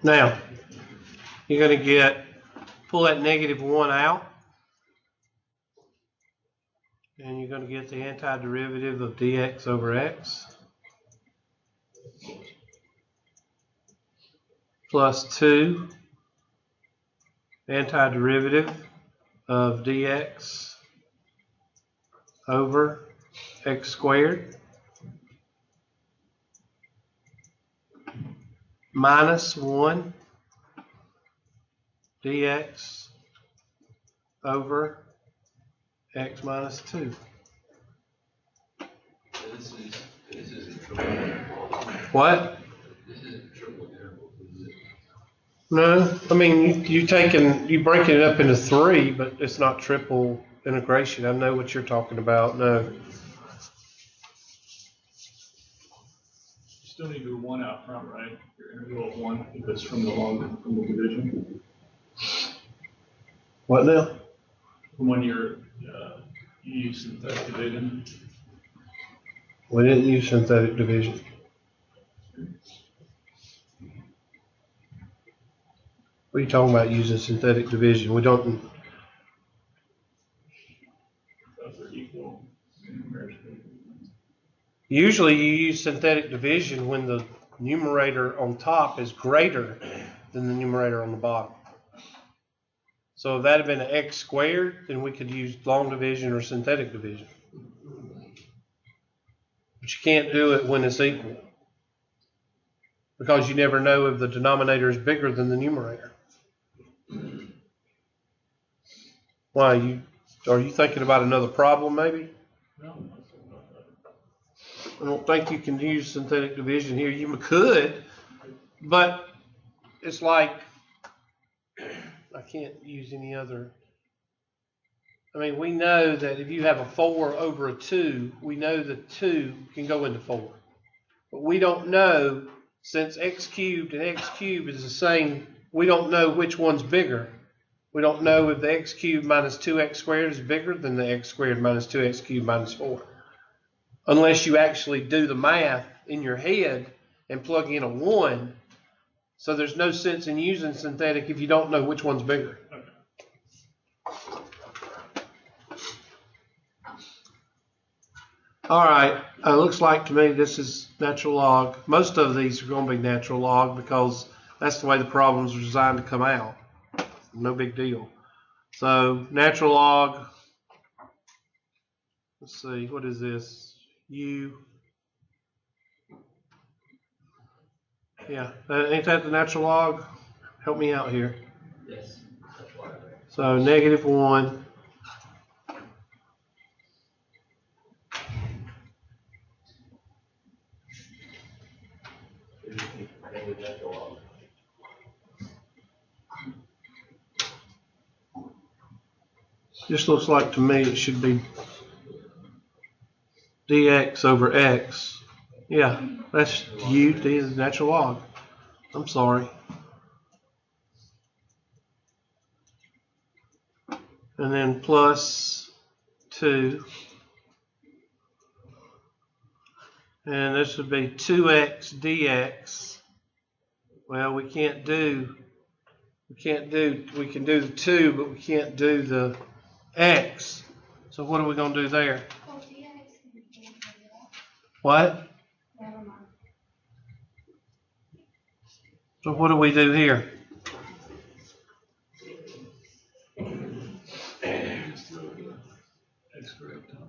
Now, you're going to pull that negative 1 out. And you're going to get the antiderivative of dx over x. Plus 2 antiderivative of dx over x squared. Minus 1 dx over x minus 2. This is a triple interval. What? This is a triple interval, is it? No, I mean, you breaking it up into 3, but it's not triple integration. I know what you're talking about. No. You still need to do 1 out front, right? Your integral of 1, if it's from the division. What now? When you use synthetic division. We didn't use synthetic division. What are you talking about using synthetic division? We don't. Those are equal numerically. Usually you use synthetic division when the numerator on top is greater than the numerator on the bottom. So if that had been an x squared, then we could use long division or synthetic division. But you can't do it when it's equal, because you never know if the denominator is bigger than the numerator. Why, are you thinking about another problem maybe? No, I don't think you can use synthetic division here. You could, but it's like, I can't use any other. I mean, we know that if you have a 4 over a 2, we know that 2 can go into 4. But we don't know, since x cubed and x cubed is the same, we don't know which one's bigger. We don't know if the x cubed minus 2x squared is bigger than the x squared minus 2x cubed minus 4. Unless you actually do the math in your head and plug in a 1. So there's no sense in using synthetic if you don't know which one's bigger. All right, looks like to me this is natural log. Most of these are going to be natural log because that's the way the problems are designed to come out. No big deal. So natural log, let's see, what is this? U. Yeah, ain't that the natural log? Help me out here. Yes. That's why. So -1. Just looks like to me it should be dx over x. Yeah, that's u, d is the natural log. I'm sorry. And then plus 2. And this would be 2x dx. Well, we can do the 2, but we can't do the x. So what are we going to do there? Oh, dx can be canceled out. What? Never mind. So what do we do here? Just throw the x squared top.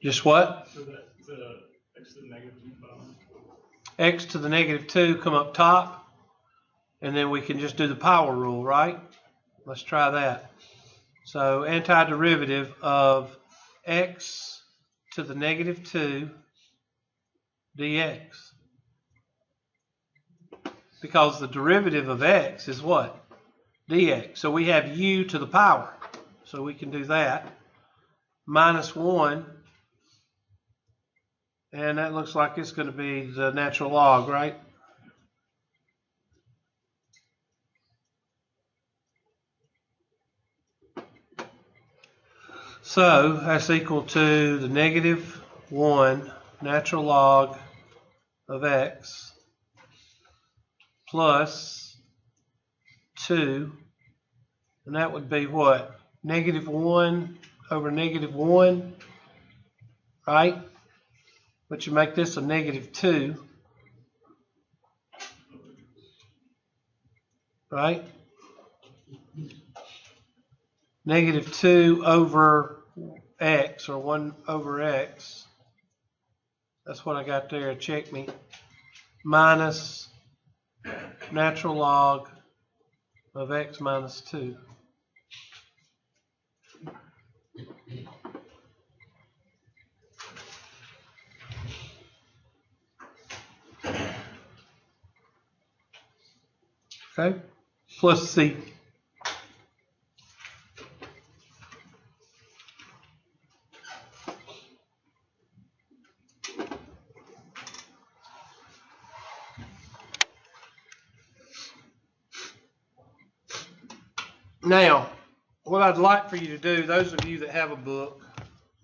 Just what? So that the x to the negative 2 bottom. X to the -2 come up top, and then we can just do the power rule, right? Let's try that. So antiderivative of x to the -2 dx. Because the derivative of x is what? Dx. So we have u to the power. So we can do that. -1. And that looks like it's going to be the natural log, right? So that's equal to the -1 natural log of x plus 2. And that would be what? -1 over -1, right? But you make this a -2, right? -2 over x, or 1 over x. That's what I got there. Check me. Minus natural log of x minus 2. Okay, plus C. Now, what I'd like for you to do, those of you that have a book,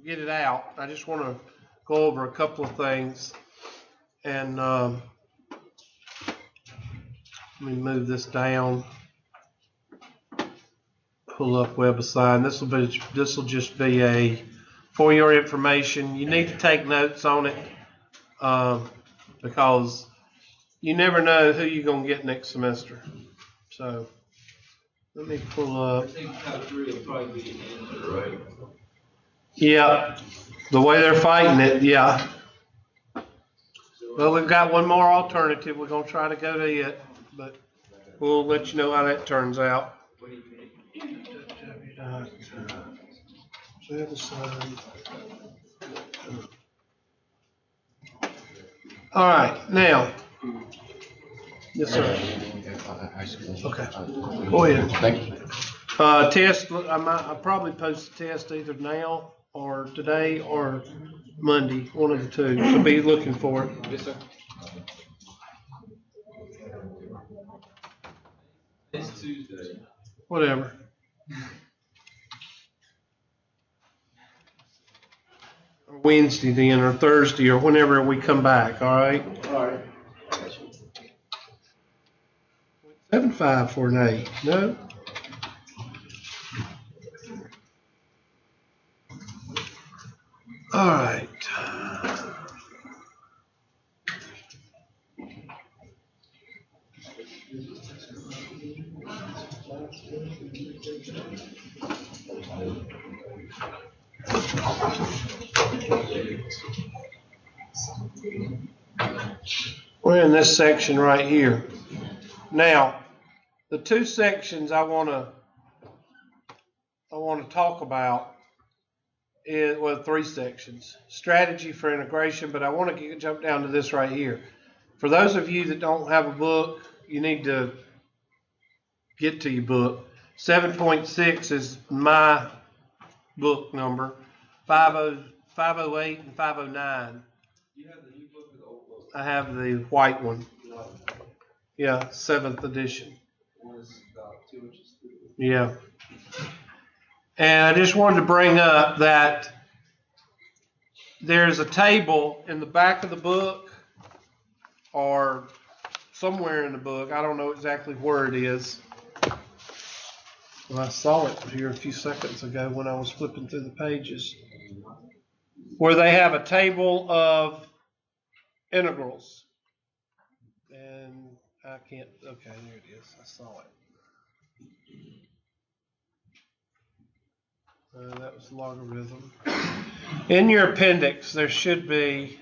get it out. I just want to go over a couple of things. And let me move this down. Pull up WebAssign. This will just be a for your information. You need to take notes on it because you never know who you're gonna get next semester. So let me pull I up. think top three will probably be in there, right? Yeah, the way they're fighting it. Yeah. Well, we've got one more alternative. We're gonna try to go to it, but we'll let you know how that turns out. What do you think? All right, now. Yes, sir. Okay. Go ahead. Thank you. Test. I'll probably post the test either now or today or Monday, one of the two. So be looking for it. Yes, sir. It's Tuesday. Whatever. Or Wednesday then, or Thursday, or whenever we come back. All right. All right. 7.5 for an A. No. All right. We're in this section right here. Now, the two sections I want to talk about is, well, three sections. Strategy for integration, but I want to jump down to this right here. For those of you that don't have a book, you need to get to your book. 7.6 is my book number. 508 and 509. You have the new book or the old book? I have the white one. Yeah, 7th edition. One is about 2 inches thick. Yeah. And I just wanted to bring up that there's a table in the back of the book or somewhere in the book. I don't know exactly where it is. Well, I saw it here a few seconds ago when I was flipping through the pages, where they have a table of integrals. And I can't, okay, there it is. I saw it. That was logarithm. In your appendix, there should be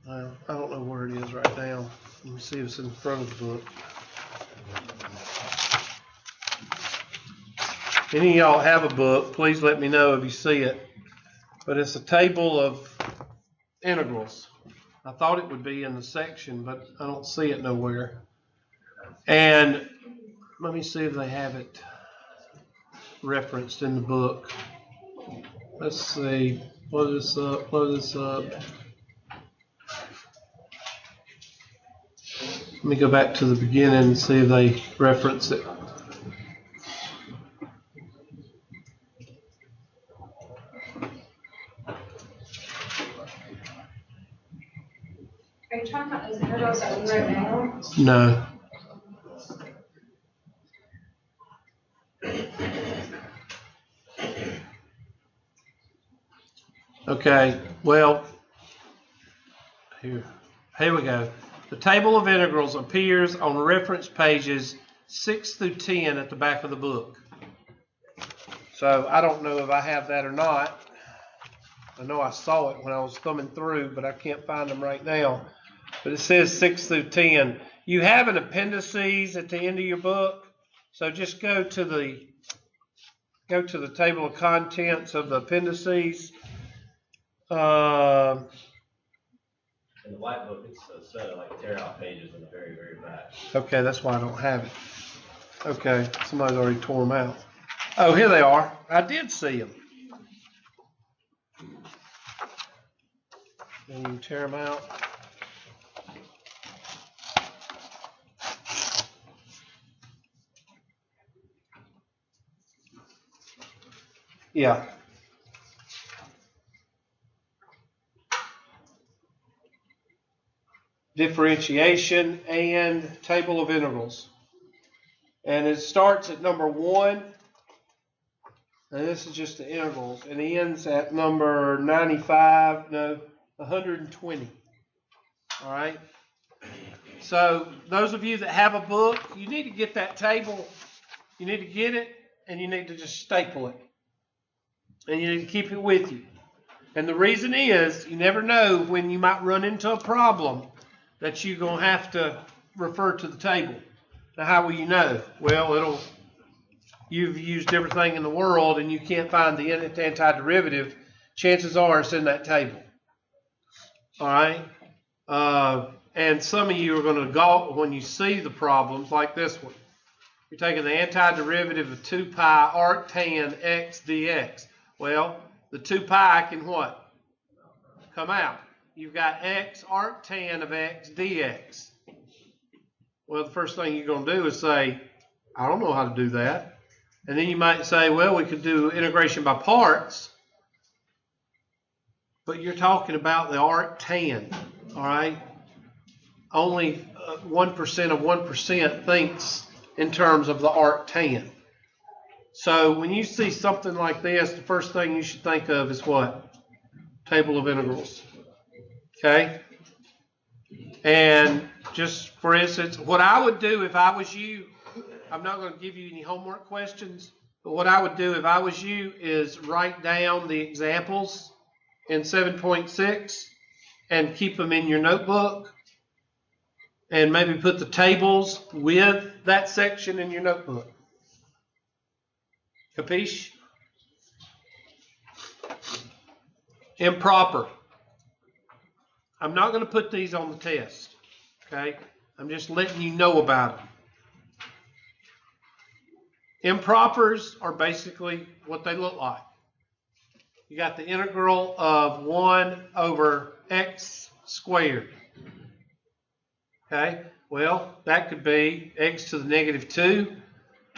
I don't know where it is right now. Let me see if it's in front of the book. Any of y'all have a book, please let me know if you see it. But it's a table of integrals. I thought it would be in the section, but I don't see it nowhere. And let me see if they have it referenced in the book. Let's see. Blow this up, blow this up. Let me go back to the beginning and see if they reference it. Are you talking about those integrals that we wrote down? No. Okay, well, here we go. The table of integrals appears on reference pages 6 through 10 at the back of the book. So I don't know if I have that or not. I know I saw it when I was thumbing through, but I can't find them right now. But it says 6 through 10. You have an appendices at the end of your book, so just go to the table of contents of the appendices. In the white book, it's a set of like tear out pages in the very, very back. Okay, that's why I don't have it. Okay, somebody's already tore them out. Oh, here they are. I did see them. And you tear them out. Yeah. Differentiation and table of integrals. And it starts at number 1. And this is just the integrals. And ends at number 120. All right. So those of you that have a book, you need to get that table. You need to get it, and you need to just staple it. And you need to keep it with you. And the reason is, you never know when you might run into a problem that you're going to have to refer to the table. Now, how will you know? Well, you've used everything in the world and you can't find the antiderivative. Chances are it's in that table. All right? And some of you are going to go, when you see the problems like this one, you're taking the antiderivative of 2 pi arctan x dx. Well, the 2 pi can what? Come out. You've got x arctan of x dx. Well, the first thing you're going to do is say, I don't know how to do that. And then you might say, well, we could do integration by parts. But you're talking about the arctan, all right? Only 1% of 1% thinks in terms of the arctan. So when you see something like this, the first thing you should think of is what? Table of integrals. Okay? And just for instance, what I would do if I was you, I'm not going to give you any homework questions, but what I would do if I was you is write down the examples in 7.6 and keep them in your notebook, and maybe put the tables with that section in your notebook. Capiche? Improper. I'm not going to put these on the test. Okay? I'm just letting you know about them. Impropers are basically what they look like. You got the integral of 1 over x squared. Okay? Well, that could be x to the negative 2,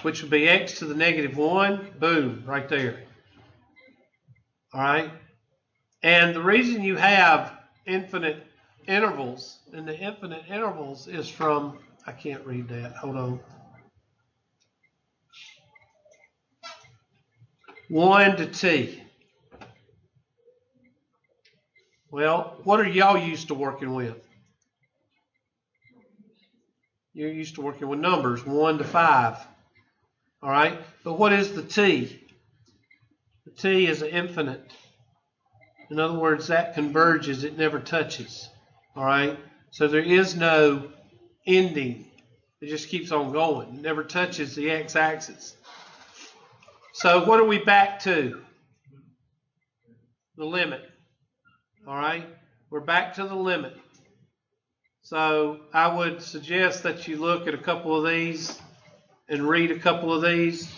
which would be x to the negative 1. Boom, right there. All right? And the reason you have infinite intervals, and the infinite intervals is from, I can't read that, hold on. 1 to t. Well, what are y'all used to working with? You're used to working with numbers, 1 to 5. All right? But what is the t? The t is an infinite. In other words, that converges, it never touches. All right? So there is no ending. It just keeps on going. It never touches the x-axis. So what are we back to? The limit. All right? We're back to the limit. So I would suggest that you look at a couple of these and read a couple of these.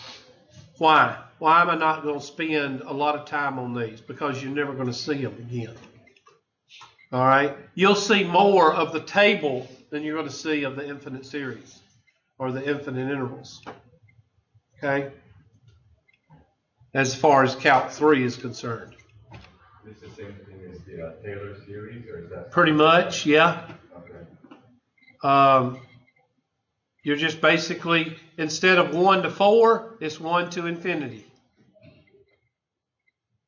Why? Why am I not going to spend a lot of time on these? Because you're never going to see them again. All right? You'll see more of the table than you're going to see of the infinite series or the infinite intervals. Okay? As far as Calc 3 is concerned. Is this the same thing as the Taylor series, or is that? Pretty much, yeah. Okay. You're just basically, instead of 1 to 4, it's 1 to infinity.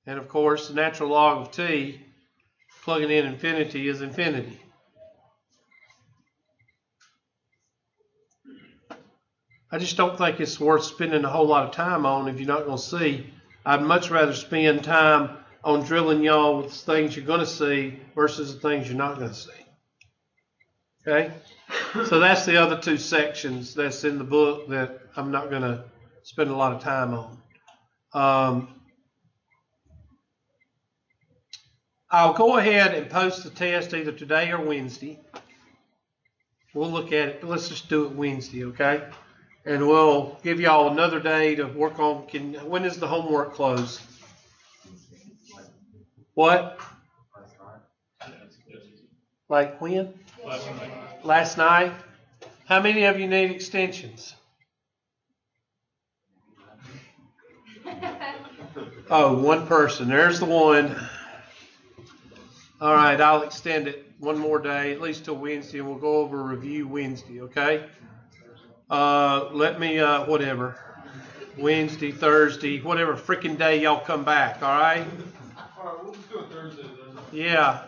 And of course, the natural log of t, plugging in infinity is infinity. I just don't think it's worth spending a whole lot of time on if you're not going to see. I'd much rather spend time on drilling y'all with things you're going to see versus the things you're not going to see. Okay? So that's the other 2 sections that's in the book that I'm not going to spend a lot of time on. I'll go ahead and post the test either today or Wednesday. We'll look at it, but let's just do it Wednesday, okay? And we'll give y'all another day to work on. When is the homework close? What? Like when? Last night? How many of you need extensions? Oh, one person. There's the one. All right, I'll extend it one more day, at least till Wednesday, and we'll go over review Wednesday, okay? Whatever. Wednesday, Thursday, whatever freaking day y'all come back, all right? All right, we'll just do it Thursday then. Yeah.